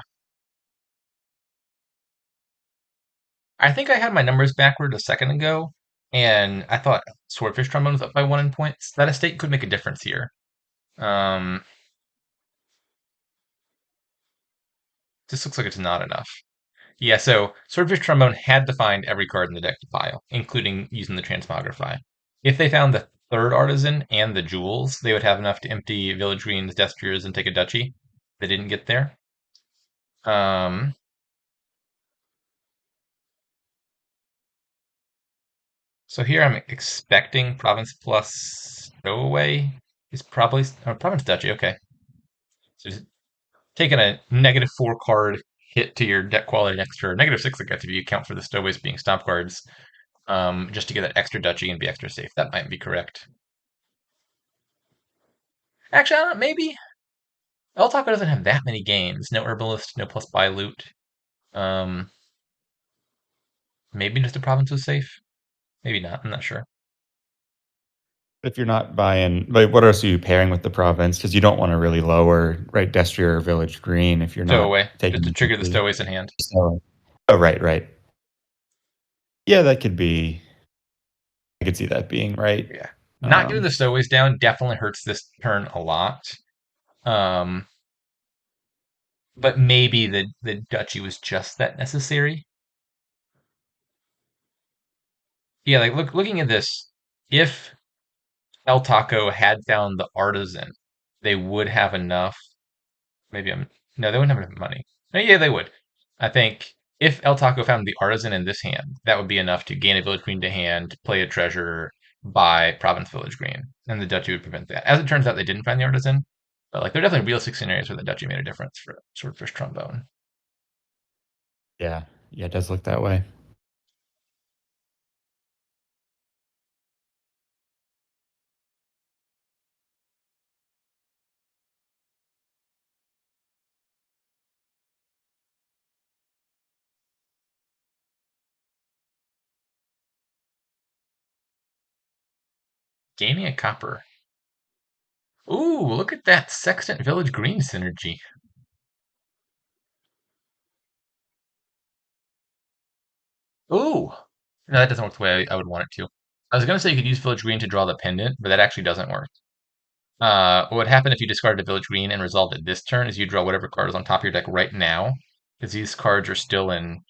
I think I had my numbers backward a second ago, and I thought Swordfish Trombone was up by 1 in points. That estate could make a difference here. Um, this looks like it's not enough. Yeah, so Swordfish Trombone had to find every card in the deck to pile, including using the Transmogrify. If they found the third Artisan and the Jewels, they would have enough to empty Village Green's Destriers and take a Duchy. They didn't get there. Um, so here I'm expecting Province plus Stowaway is probably Province Duchy. Okay, so just taking a -4 card hit to your deck quality next turn. -6, I guess, if you account for the Stowaways being stomp cards, just to get that extra Duchy and be extra safe. That might be correct. Actually, I don't know, maybe. El Taco doesn't have that many games. No Herbalist, no plus buy loot. Um, Maybe just the province was safe. Maybe not. I'm not sure. If you're not buying, like, what else are you pairing with the province? Because you don't want to really lower, right, Destrier or Village Green if you're not Stowaway, just taking to the trigger the duty. stowaways in hand. So, oh, right, right. Yeah, that could be. I could see that being right. Yeah. Not getting Um, the stowaways down definitely hurts this turn a lot. Um, but maybe the duchy was just that necessary. Yeah, like looking at this, if El Taco had found the artisan, they would have enough. Maybe I'm no, they wouldn't have enough money. No, yeah, they would. I think if El Taco found the artisan in this hand, that would be enough to gain a village green to hand, play a treasure, buy province village green, and the duchy would prevent that. As it turns out, they didn't find the artisan, but like there are definitely realistic scenarios where the duchy made a difference for Swordfish Trombone. yeah, yeah, it does look that way. Gaining a copper. Ooh, look at that Sextant Village Green synergy. Ooh! No, that doesn't work the way I would want it to. I was gonna say you could use Village Green to draw the pendant, but that actually doesn't work. What would happen if you discarded a Village Green and resolved it this turn is you draw whatever card is on top of your deck right now, because these cards are still in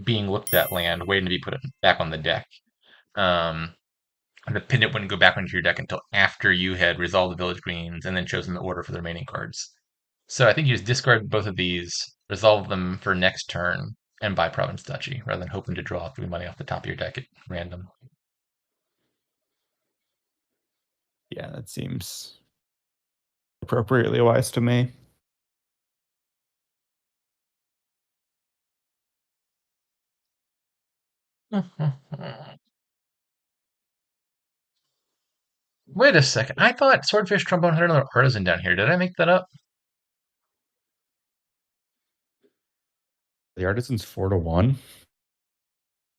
being looked at land, waiting to be put back on the deck. Um, and the pendant wouldn't go back into your deck until after you had resolved the Village Greens and then chosen the order for the remaining cards. So I think you just discard both of these, resolve them for next turn, and buy Province Duchy, rather than hoping to draw 3 money off the top of your deck at random. Yeah, that seems appropriately wise to me. Wait a second. I thought Swordfish Trombone had another artisan down here. Did I make that up? The artisan's 4-1.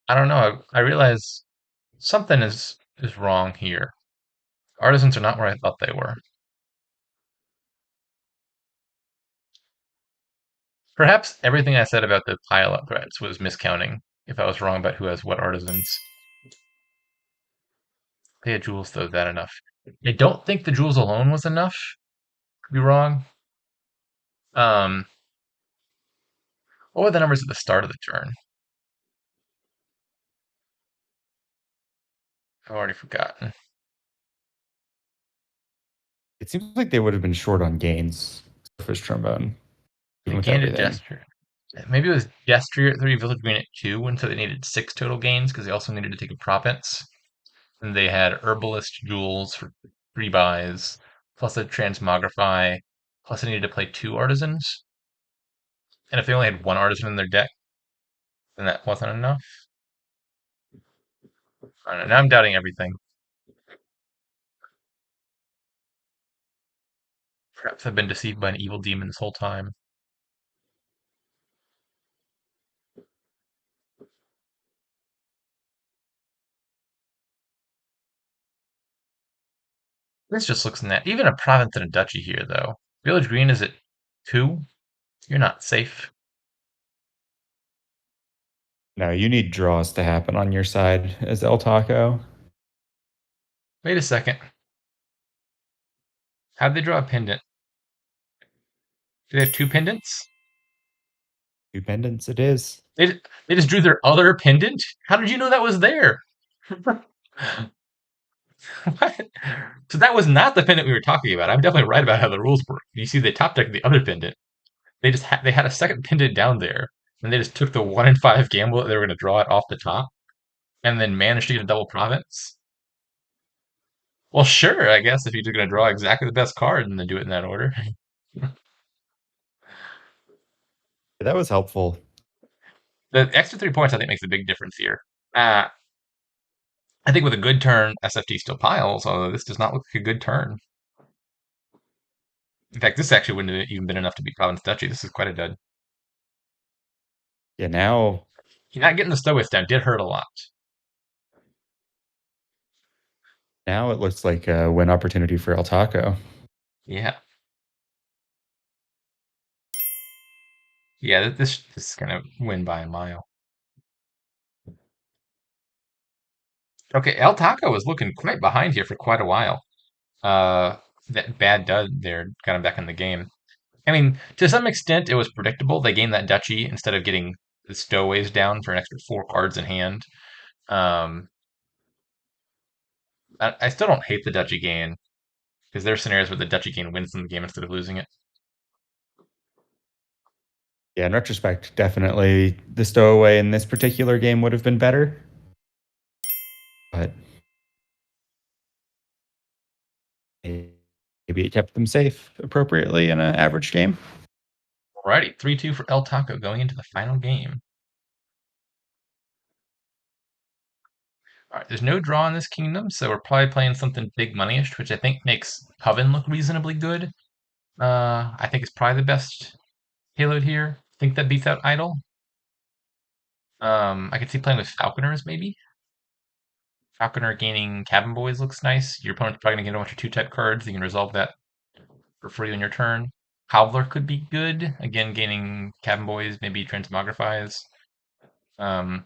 I don't know. I realize something is wrong here. Artisans are not where I thought they were. Perhaps everything I said about the pile-up threats was miscounting, if I was wrong about who has what artisans. They had jewels, though, that enough. I don't think the jewels alone was enough. Could be wrong. Um, what were the numbers at the start of the turn? I've already forgotten. It seems like they would have been short on gains for his trombone, even They with gained a everything. gesture. Maybe it was gesture at 3, village green at 2, and so they needed 6 total gains because they also needed to take a province. And they had herbalist jewels for 3 buys, plus a transmogrify, plus they needed to play 2 artisans. And if they only had 1 artisan in their deck, then that wasn't enough. I don't know. Now I'm doubting everything. Perhaps I've been deceived by an evil demon this whole time. This just looks net. Even a province and a duchy here, though. Village green is at 2. You're not safe. No, you need draws to happen on your side as LTaco. Wait a second. How'd they draw a pendant? Do they have 2 pendants? 2 pendants it is. They just drew their other pendant? How did you know that was there? What? So that was not the pendant we were talking about. I'm definitely right about how the rules work. You see, the top deck of the other pendant. They had a second pendant down there, and they just took the 1 in 5 gamble that they were going to draw it off the top, and then managed to get a double province. Well, sure, I guess if you're going to draw exactly the best card and then do it in that order. That was helpful. The extra 3 points I think makes a big difference here. Uh, I think with a good turn, SFT still piles, although this does not look like a good turn. In fact, this actually wouldn't have even been enough to beat Province Duchy. This is quite a dud. Yeah, now Not getting the Stoics down did hurt a lot. now it looks like a win opportunity for LTaco. Yeah. Yeah, this is going to win by a mile. Okay, El Taco was looking quite behind here for quite a while. Uh, that bad dud there got him back in the game. I mean, to some extent, it was predictable. They gained that duchy instead of getting the stowaways down for an extra 4 cards in hand. Um, I still don't hate the duchy gain because there are scenarios where the duchy gain wins them the game instead of losing it. Yeah, in retrospect, definitely the stowaway in this particular game would have been better. But maybe it kept them safe appropriately in an average game. Alrighty, 3-2 for El Taco going into the final game. All right, there's no draw in this kingdom, so we're probably playing something big moneyish, which I think makes Coven look reasonably good. I think it's probably the best payload here. I think that beats out Idol. I could see playing with Falconers maybe. Falconer gaining Cabin Boys looks nice. Your opponent's probably gonna get a bunch of 2-type cards. You can resolve that for free on your turn. Cobbler could be good. Again, gaining Cabin Boys, maybe Transmogrifies. Um,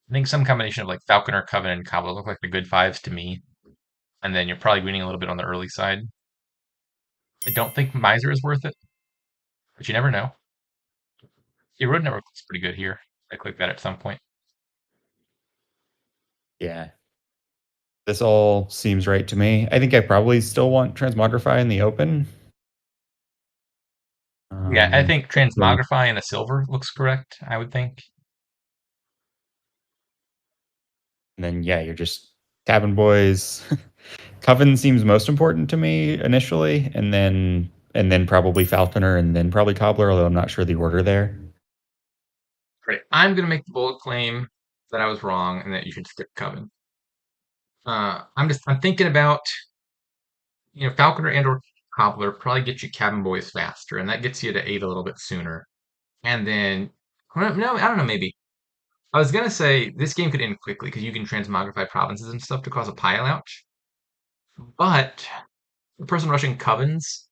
I think some combination of like Falconer, Coven, and Cobbler look like the good fives to me. And then you're probably winning a little bit on the early side. I don't think Miser is worth it, but you never know. Your road network looks pretty good here. I click that at some point. Yeah. This all seems right to me. I think I probably still want Transmogrify in the open. Yeah, I think Then Transmogrify and a silver looks correct, I would think. yeah, you're just Cabin Boys. Coven seems most important to me initially, and then probably Falconer, and then probably Cobbler, although I'm not sure the order there. Great. I'm going to make the bold claim that I was wrong and that you should skip Coven. I'm thinking about, Falconer and or Cobbler probably get you Cabin Boys faster, and that gets you to 8 a little bit sooner. And then, well, no, I don't know, maybe. I was gonna say this game could end quickly because you can transmogrify provinces and stuff to cause a pile ouch. But the person rushing Covens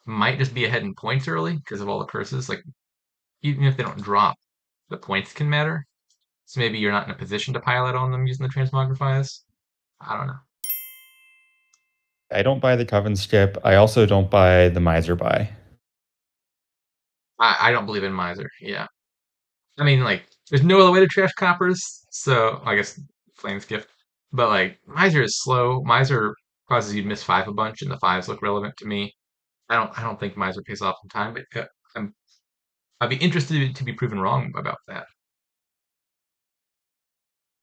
might just be ahead in points early because of all the curses. Like, even if they don't drop, the points can matter. So maybe you're not in a position to pile it on them using the transmogrifiers. I don't know. I don't buy the Coven skip. I also don't buy the Miser buy. I don't believe in Miser. Yeah. I mean, like, there's no other way to trash coppers, so I guess Flames Gift. But like, Miser is slow. Miser causes you to miss five a bunch, and the fives look relevant to me. I don't think Miser pays off in time, but I'd be interested to be proven wrong about that.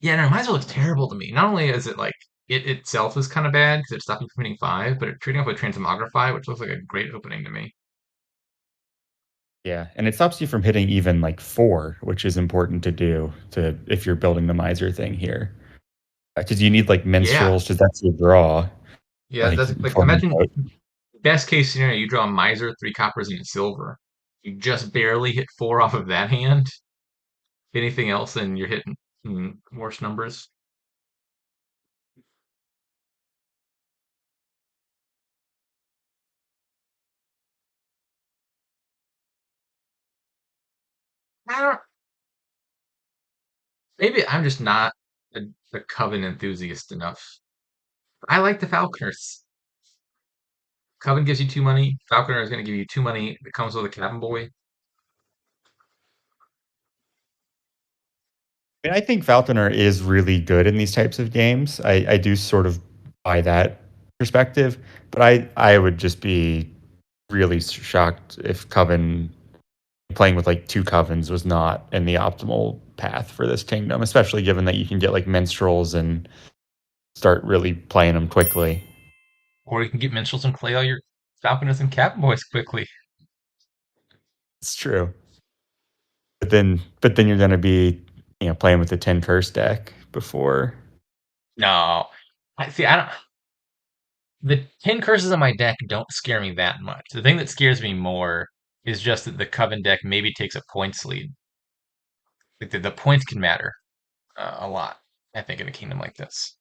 Yeah, no, Miser looks terrible to me. Not only is it like it itself is kind of bad because it stopped you from hitting five, but it trading off with Transmogrify, which looks like a great opening to me. Yeah, and it stops you from hitting even like 4, which is important to do to if you're building the Miser thing here. Because you need like Yeah, minstrels, because that's your draw. yeah, Like that's like for imagine best case scenario, you draw a Miser, three coppers, and a silver. You just barely hit four off of that hand. Anything else, and you're hitting worse numbers. I don't. Maybe I'm just not a Coven enthusiast enough. I like the Falconers. Coven gives you 2 money. Falconer is going to give you 2 money. It comes with a Cabin Boy. I mean, I think Falconer is really good in these types of games. I do sort of buy that perspective, but I would just be really shocked if Coven playing with like 2 Covens was not in the optimal path for this kingdom, especially given that you can get like minstrels and start really playing them quickly. Or you can get Minstrels and play all your Falconers and Cabin Boys quickly. It's true. But then you're going to be, playing with the 10 curse deck before. No. I see. I don't. The 10 curses on my deck don't scare me that much. The thing that scares me more is just that the Coven deck maybe takes a points lead. Like the points can matter a lot, I think, in a kingdom like this.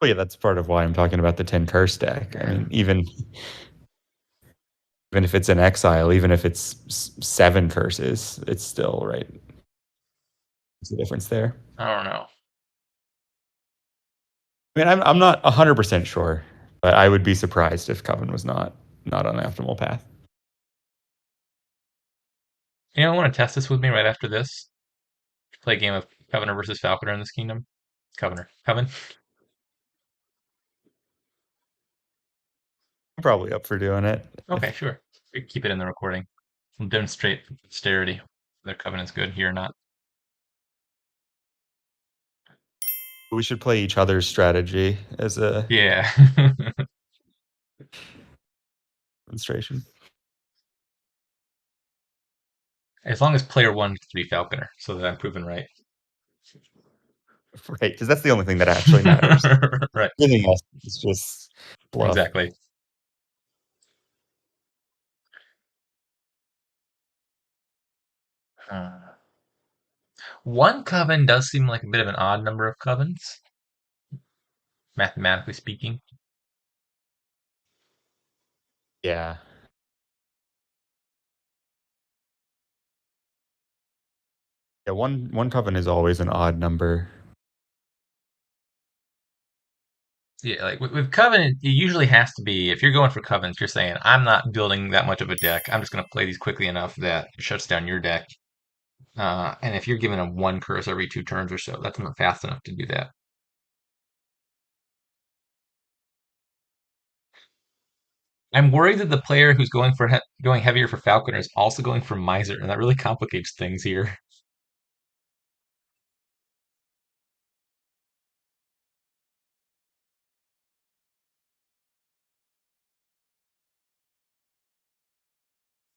Well, yeah, that's part of why I'm talking about the 10 curse deck. I Yeah. mean, even if it's an exile, even if it's 7 curses, it's still right. There's a difference there. I don't know. I mean, I'm not 100% sure, but I would be surprised if Coven was not on an optimal path. Anyone want to test this with me right after this? Play a game of Covener versus Falconer in this kingdom? Covener. Coven? I'm probably up for doing it. Okay, sure. We keep it in the recording. We'll demonstrate for posterity whether Coven is good here or not. We should play each other's strategy as a Yeah. demonstration. As long as player one gets to be Falconer, so that I'm proven right. Right, because that's the only thing that actually matters. Right. Everything else is just bluff. Exactly. Uh, One coven does seem like a bit of an odd number of covens, mathematically speaking. Yeah. Yeah, one coven is always an odd number. Yeah, like with coven, it usually has to be if you're going for covens, you're saying I'm not building that much of a deck. I'm just going to play these quickly enough that it shuts down your deck. And if you're giving them one curse every 2 turns or so, that's not fast enough to do that. I'm worried that the player who's going heavier for Falconer is also going for Miser, and that really complicates things here.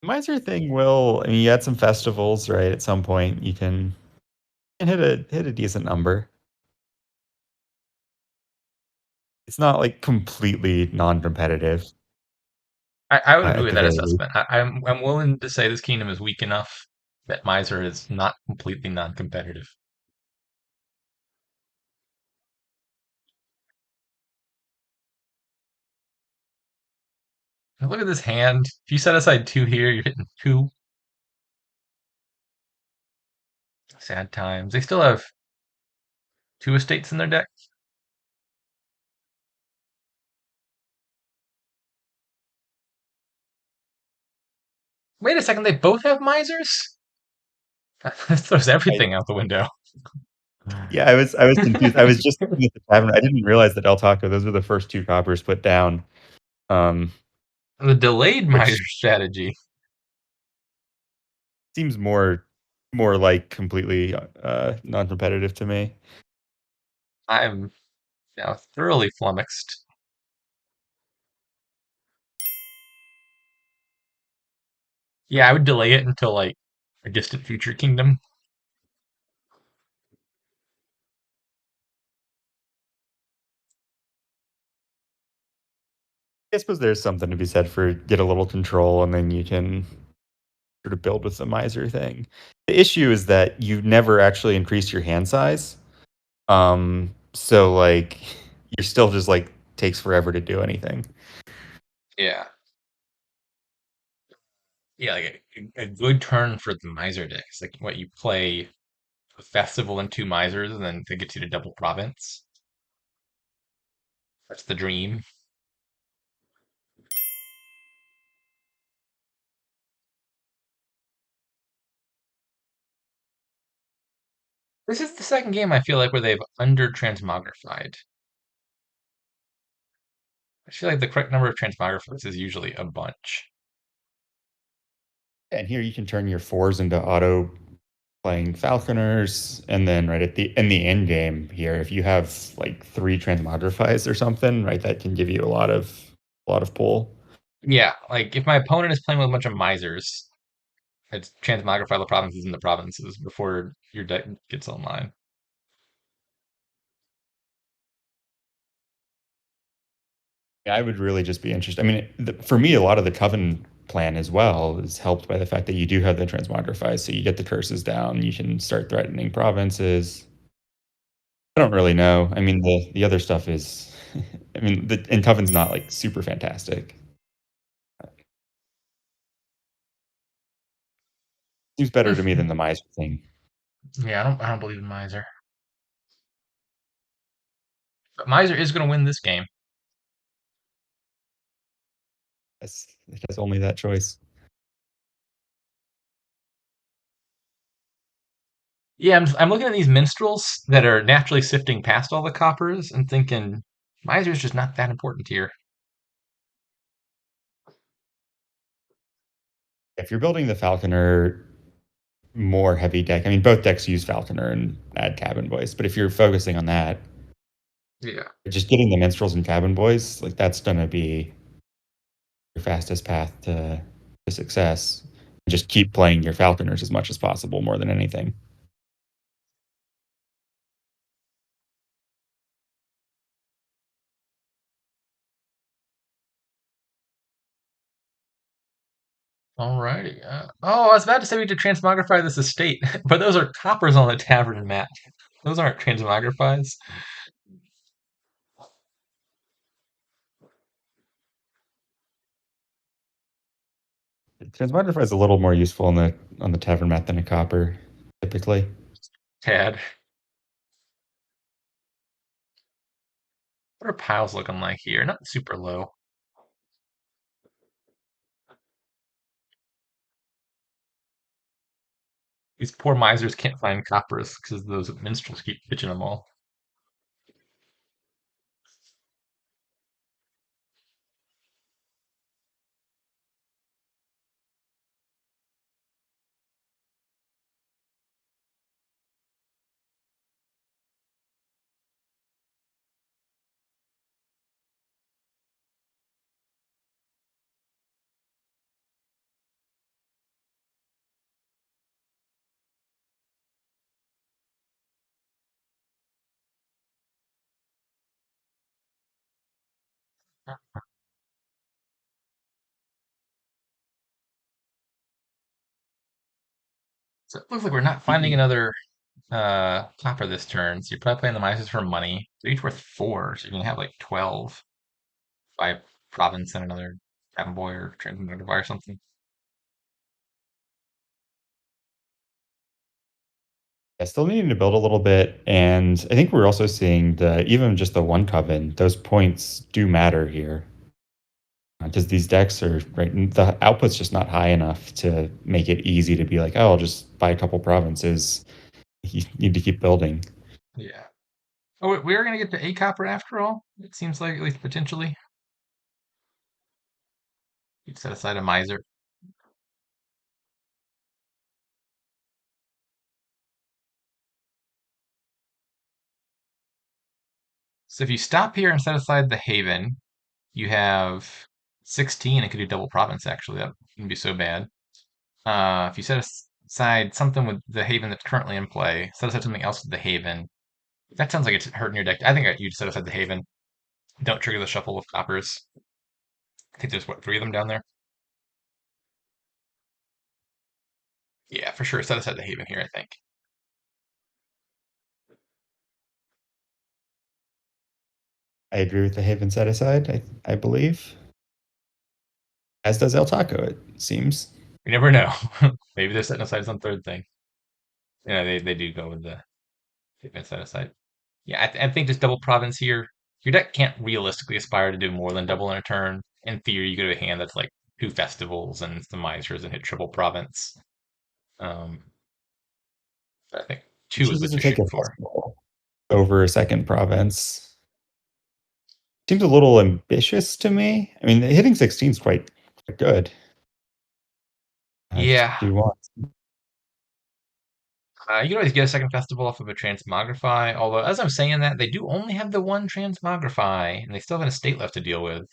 Miser thing will, I mean, you had some festivals, right? At some point, you can hit a decent number. It's not like completely non-competitive I would agree at with the that very least. assessment. I'm willing to say this kingdom is weak enough that Miser is not completely non-competitive. And look at this hand. If you set aside 2 here, you're hitting 2. Sad times. They still have 2 estates in their deck. Wait a second, they both have Misers? That throws I, everything out the window. yeah, I was confused. I was just looking at the tavern. I didn't realize that LTaco, those were the first two coppers put down. Um, The delayed Miser which strategy. seems more like completely non-competitive to me. I'm now thoroughly flummoxed. Yeah, I would delay it until like a distant future kingdom. I suppose there's something to be said for get a little control and then you can sort of build with the miser thing. The issue is that you never actually increase your hand size. So like you're still just like takes forever to do anything. Yeah. Yeah, like a good turn for the Miser deck is like what you play a festival and 2 Misers, and then that gets you to double province. That's the dream. This is the second game I feel like where they've under transmogrified. I feel like the correct number of transmogrifiers is usually a bunch. And here you can turn your fours into auto playing falconers, and then right at the in the end game here, if you have like three transmogrifies or something, right, that can give you a lot of pull. Yeah, like if my opponent is playing with a bunch of Misers, it's transmogrify the provinces into provinces before your deck gets online. I would really just be interested. I mean, for me, a lot of the Coven plan as well is helped by the fact that you do have the transmogrifies, so you get the curses down, you can start threatening provinces. I don't really know. I mean, the other stuff is, I mean, and Coven's not like super fantastic. Seems better to me than the Miser thing. Yeah, I don't believe in Miser. But Miser is going to win this game. It has only that choice. Yeah, I'm looking at these minstrels that are naturally sifting past all the coppers and thinking Miser's just not that important here. If you're building the Falconer more heavy deck, I mean, both decks use Falconer and add Cabin Boys, but if you're focusing on that, Yeah. just getting the Minstrels and Cabin Boys, like that's going to be your fastest path to success. Just keep playing your Falconers as much as possible, more than anything. Alrighty. Oh, I was about to say we could transmogrify this estate, but those are coppers on the tavern map. Those aren't transmogrifies. Transmogrify is a little more useful on the tavern map than a copper, typically. Tad. What are piles looking like here? Not super low. These poor misers can't find coppers because those minstrels keep pitching them all. So it looks like we're not finding another copper this turn. So you're probably playing the misers for money. They're each worth 4, so you can have like 12 by province and another cabin boy or transmogrify or something. Yeah, still needing to build a little bit, and I think we're also seeing the even just the one coven. Those points do matter here because these decks are right. The output's just not high enough to make it easy to be like, oh, I'll just buy a couple provinces. You need to keep building. Yeah. Oh, we're gonna get to a copper after all. It seems like, at least potentially. You'd set aside a miser. So if you stop here and set aside the Haven, you have 16. It could do double province, actually. That wouldn't be so bad. If you set aside something with the Haven that's currently in play, set aside something else with the Haven. That sounds like it's hurting your deck. I think you'd set aside the Haven. Don't trigger the shuffle of coppers. I think there's, what, 3 of them down there? Yeah, for sure. Set aside the Haven here, I think. I agree with the Haven set aside. I believe, as does LTaco. It seems. You never know. Maybe they're setting aside some third thing. Yeah, they do go with the Haven set aside. Yeah, I think just double province here. Your deck can't realistically aspire to do more than double in a turn. In theory, you could have a hand that's like 2 festivals and some misers and hit triple province. Um, but I think He 2 is what chooses to you're take a shooting for. festival over a second province. Seems a little ambitious to me. I mean, hitting 16 is quite good. Just Yeah, do one. you can always get a second festival off of a transmogrify. Although, as I'm saying that, they do only have the one transmogrify, and they still have an estate left to deal with.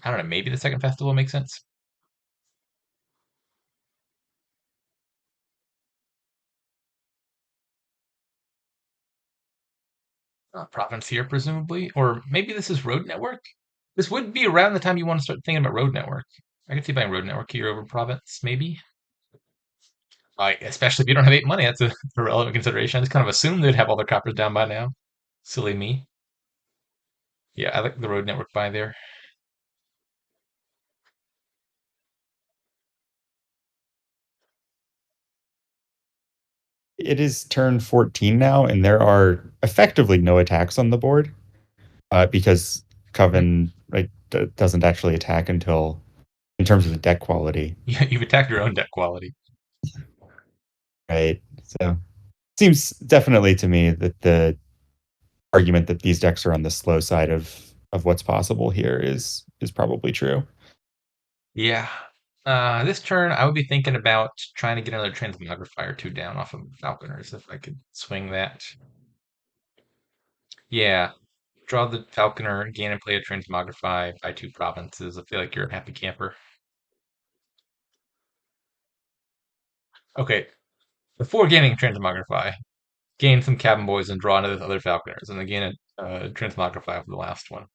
I don't know. Maybe the second festival makes sense. Province here, presumably, or maybe this is Road Network. This would be around the time you want to start thinking about Road Network. I could see buying Road Network here over Province, maybe. Especially if you don't have 8 money, that's a relevant consideration. I just kind of assumed they'd have all their coppers down by now. Silly me. Yeah, I like the Road Network buy there. It is turn 14 now, and there are effectively no attacks on the board because Hmm. Coven doesn't actually attack until in terms of the deck quality, Yeah, you've attacked your own deck quality. right? So seems definitely to me that the argument that these decks are on the slow side of what's possible here is probably true. Yeah. This turn, I would be thinking about trying to get another Transmogrifier or 2 down off of Falconers if I could swing that. Yeah. Draw the Falconer, gain and play a Transmogrify, buy 2 provinces. I feel like you're a happy camper. Okay, before gaining Transmogrify, gain some Cabin Boys and draw into the other Falconers, and then gain a Transmogrify for the last one.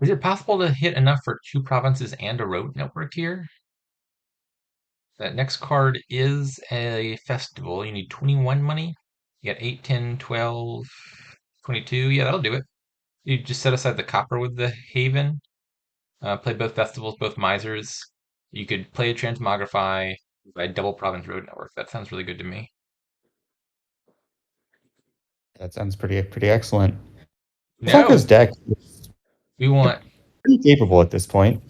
Is it possible to hit enough for 2 provinces and a road network here? That next card is a festival. You need 21 money. You got 8, 10, 12, 22. Yeah, that'll do it. You just set aside the copper with the Haven. Play both festivals, both misers. You could play a transmogrify by double province road network. That sounds really good to me. That sounds pretty excellent. LTaco's No, deck is we want pretty capable at this point.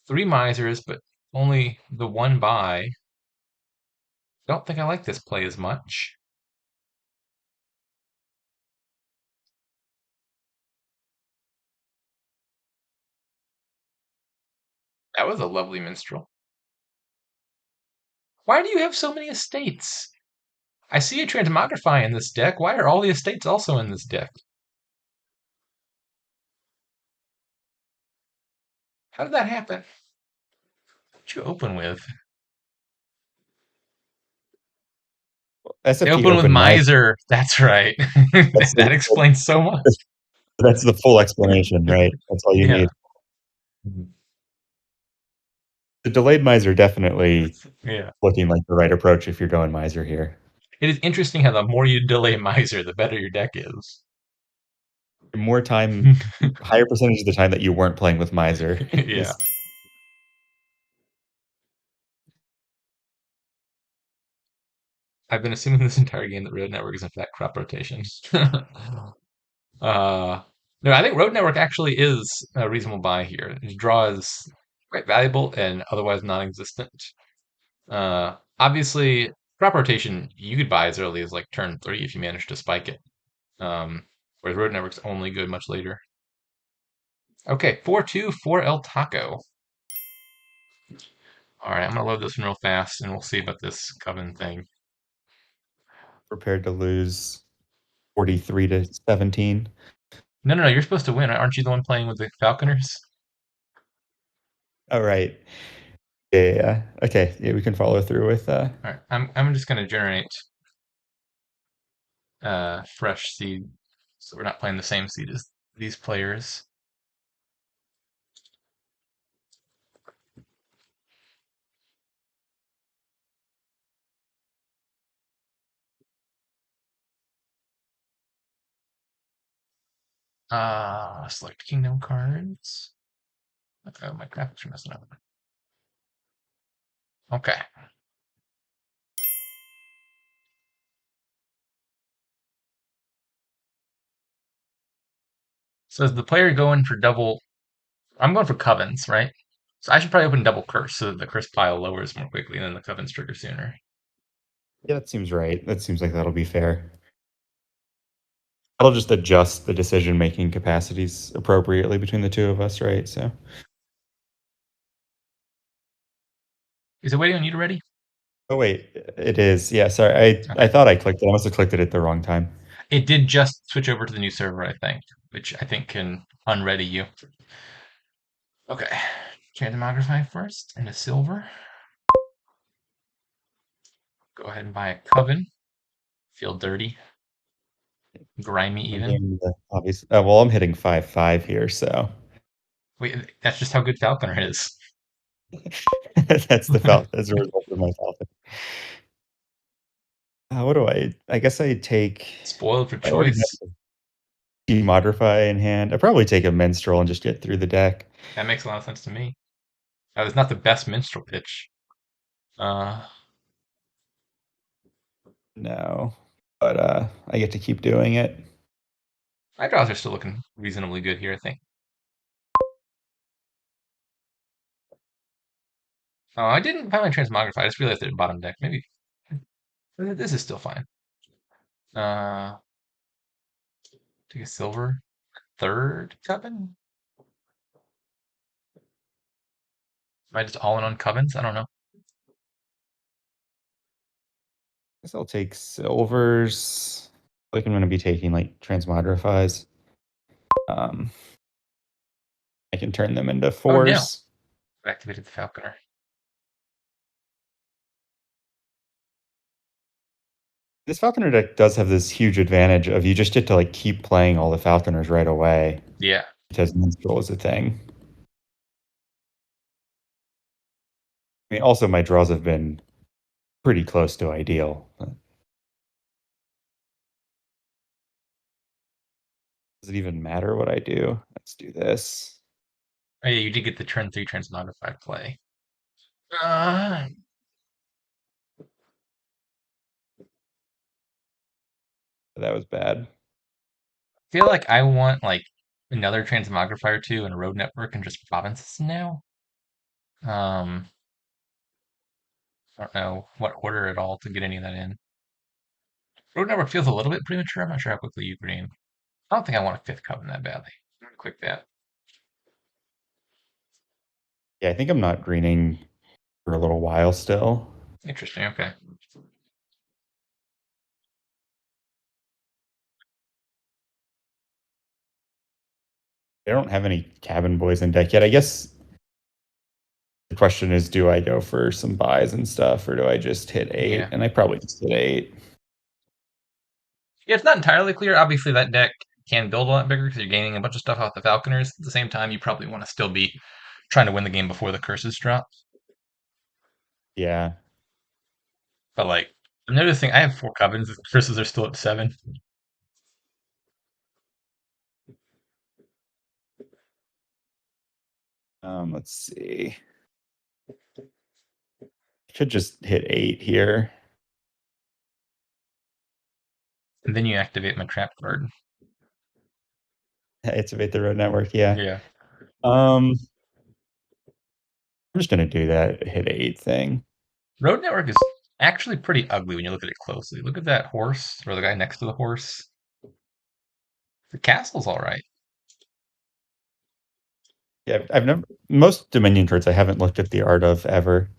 3 misers, but only the one buy. Don't think I like this play as much. That was a lovely minstrel. Why do you have so many estates? I see a transmogrify in this deck. Why are all the estates also in this deck? How did that happen? What'd you open with? I SFT opened with open mic. Miser. That's right. That's That explains so much. that's the full explanation, right? That's all you Yeah. need. The delayed miser definitely Yeah. looking like the right approach if you're going miser here. It is interesting how the more you delay Miser, the better your deck is. More time, higher percentage of the time that you weren't playing with miser Yeah. is I've been assuming this entire game that Road Network is in fact crop rotation. No, I think Road Network actually is a reasonable buy here. Its draw is quite valuable and otherwise non-existent. Obviously, crop rotation you could buy as early as like turn 3 if you manage to spike it. Whereas Road Network's only good much later. Okay, 4-2 for El Taco. All right, I'm gonna load this one real fast, and we'll see about this Coven thing. prepared to lose 43 to 17. No, no, no, you're supposed to win. Aren't you the one playing with the Falconers? All right. Yeah. Okay. Yeah, we can follow through with All right, I'm just gonna generate fresh seed, so we're not playing the same seed as these players. Select kingdom cards. Oh, my graphics are messing up. Okay. So is the player going for double? I'm going for Covens, right? So I should probably open double curse so that the curse pile lowers more quickly than the Covens trigger sooner. yeah, that seems right. That seems like that'll be fair. That'll just adjust the decision making capacities appropriately between the two of us, right? So Is it waiting on you to ready? oh wait, it is. Yeah, sorry. I Okay. thought I clicked it. I must have clicked it at the wrong time. It did just switch over to the new server, I think, which I think can unready you. Okay. Transmogrify first and a silver. Go ahead and buy a Coven. Feel dirty. Grimy I'm even. getting the obvious. Well, I'm hitting 5-5 here, so Wait, that's just how good Falconer is. that's the felt. That's a result of my falcon. What do I? I guess I take. Spoiled for I already choice. have the modify in hand. I probably take a minstrel and just get through the deck. That makes a lot of sense to me. That was not the best minstrel pitch. Uh, No, but I get to keep doing it. my draws are still looking reasonably good here, I think. Oh, I didn't find my transmogrify. I just realized it bottom deck. Maybe this is still fine. Uh, take a silver. Third Coven? Am I just all in on Covens? I don't know. Guess I'll take silvers. Like I'm going to be taking like transmogrifies. Um, I can turn them into Oh no. fours. Activated the Falconer. This Falconer deck does have this huge advantage of you just get to like keep playing all the Falconers right away Yeah. because Minstrel is a thing. I mean, also my draws have been pretty close to ideal. Does it even matter what I do? Let's do this. Oh yeah, you did get the turn 3 transmogrified play. Uh, That was bad. I feel like I want like another transmogrifier or two and a road network and just provinces now. Um, I don't know what order at all to get any of that in. Road network feels a little bit premature. I'm not sure how quickly you green. I don't think I want a fifth coven that badly. I'm gonna click that. Yeah, I think I'm not greening for a little while still. Interesting. Okay. I don't have any cabin boys in deck yet. I guess the question is, do I go for some buys and stuff, or do I just hit Yeah. 8? And I probably just hit 8. Yeah, it's not entirely clear. Obviously, that deck can build a lot bigger because you're gaining a bunch of stuff off the Falconers. At the same time, you probably want to still be trying to win the game before the curses drop. Yeah. But like, I'm noticing I have 4 covens. The curses are still at 7. Let's see. Could just hit 8 here. And then you activate my trap card. Activate the road network. Yeah. Yeah. Um, I'm just gonna do that hit 8 thing. Road Network is actually pretty ugly when you look at it closely. Look at that horse, or the guy next to the horse. The castle's all right. Yeah, I've never most Dominion cards I haven't looked at the art of ever.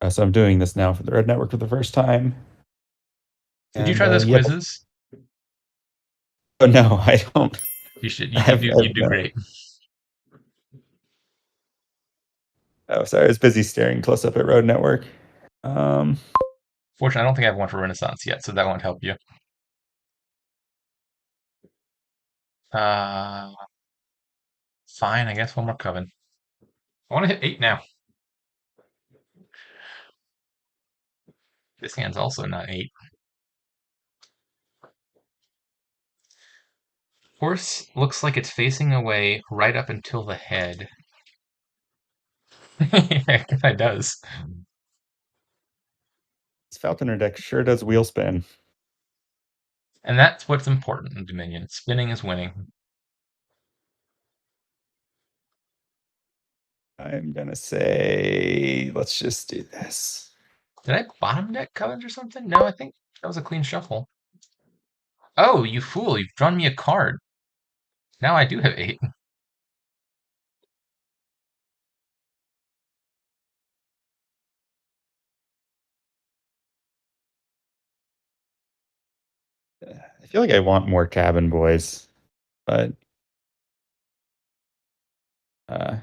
So I'm doing this now for the Red Network for the first time. Did you And try those yeah, quizzes? oh no, I don't. You should. You I've do no. great. Oh, sorry, I was busy staring close up at Road Network. Um, Fortunately, I don't think I have one for Renaissance yet, so that won't help you. Uh, Fine. I guess one more coven. I want to hit 8 now. This hand's also not 8. Horse looks like it's facing away right up until the head. Yeah, it does. this Falconer deck sure does wheel spin. And that's what's important in Dominion. Spinning is winning. I'm gonna say let's just do this. Did I bottom deck covens or something? No, I think that was a clean shuffle. Oh, you fool, you've drawn me a card. Now I do have 8. I feel like I want more cabin boys, but uh,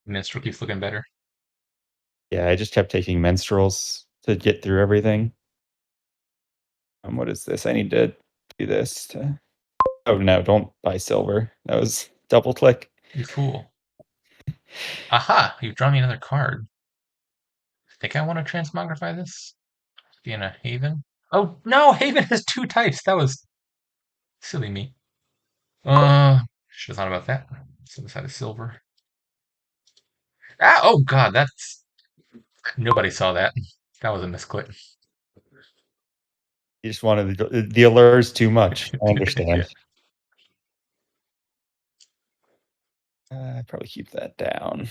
Minstrel keeps looking better. yeah, I just kept taking menstruals to get through everything. What is this? I need to do this to. Oh no! Don't buy silver. That was double click. You fool. Aha, you've drawn me another card. I think I want to transmogrify this. Be in a Haven. Oh, no, Haven has 2 types. That was silly me. Should have thought about that. So this had a silver. Ah, oh god, that's nobody saw that. That was a misclick. You just wanted the allures too much. I Yeah. understand. I'd probably keep that down. In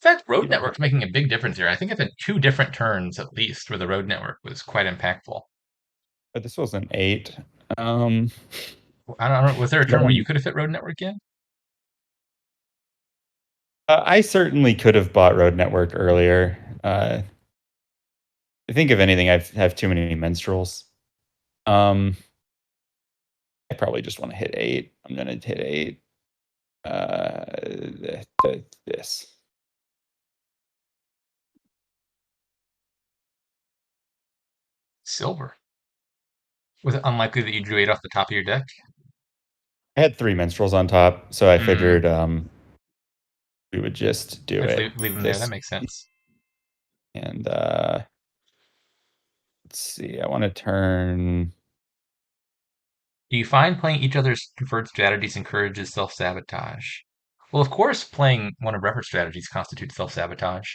fact, You Road don't have Network's making a big difference here. I think I've had 2 different turns at least where the Road Network was quite impactful. but this was an 8. Um, I don't know. Was there a turn where you seven. could have fit Road Network in? I certainly could have bought Road Network earlier. I think if anything, I have too many menstruals. Um, I probably just want to hit 8. I'm gonna hit 8. This. Silver. Was it unlikely that you drew 8 off the top of your deck? I had 3 minstrels on top, so I Hmm. figured we would just do Just it leave them there. That this makes way. sense. And let's see. I want to turn. Do you find playing each other's preferred strategies encourages self-sabotage? Well, of course, playing one of Breppert's strategies constitutes self-sabotage.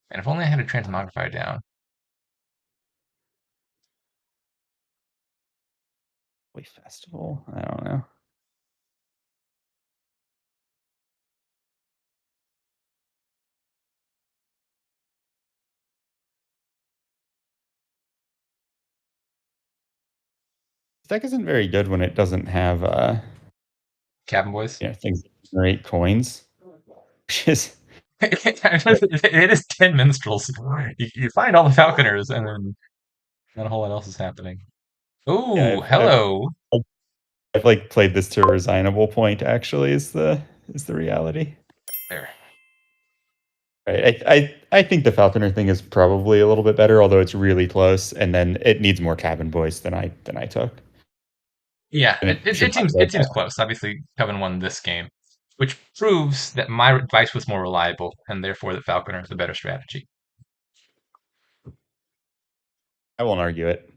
And if only I had a transmogrifier down. Festival. I don't know. This deck isn't very good when it doesn't have Cabin Boys. things that generate coins. Which is It is 10 minstrels. You find all the falconers, and then not a whole lot else is happening. yeah, Oh, hello. I've like played this to a resignable point. Actually, is the reality. There. Right. I think the Falconer thing is probably a little bit better, although it's really close, and then it needs more cabin boys than I took. Yeah, And it should it not seems go back. close. Obviously, Coven won this game, which proves that my advice was more reliable, and therefore that Falconer is the better strategy. I won't argue it.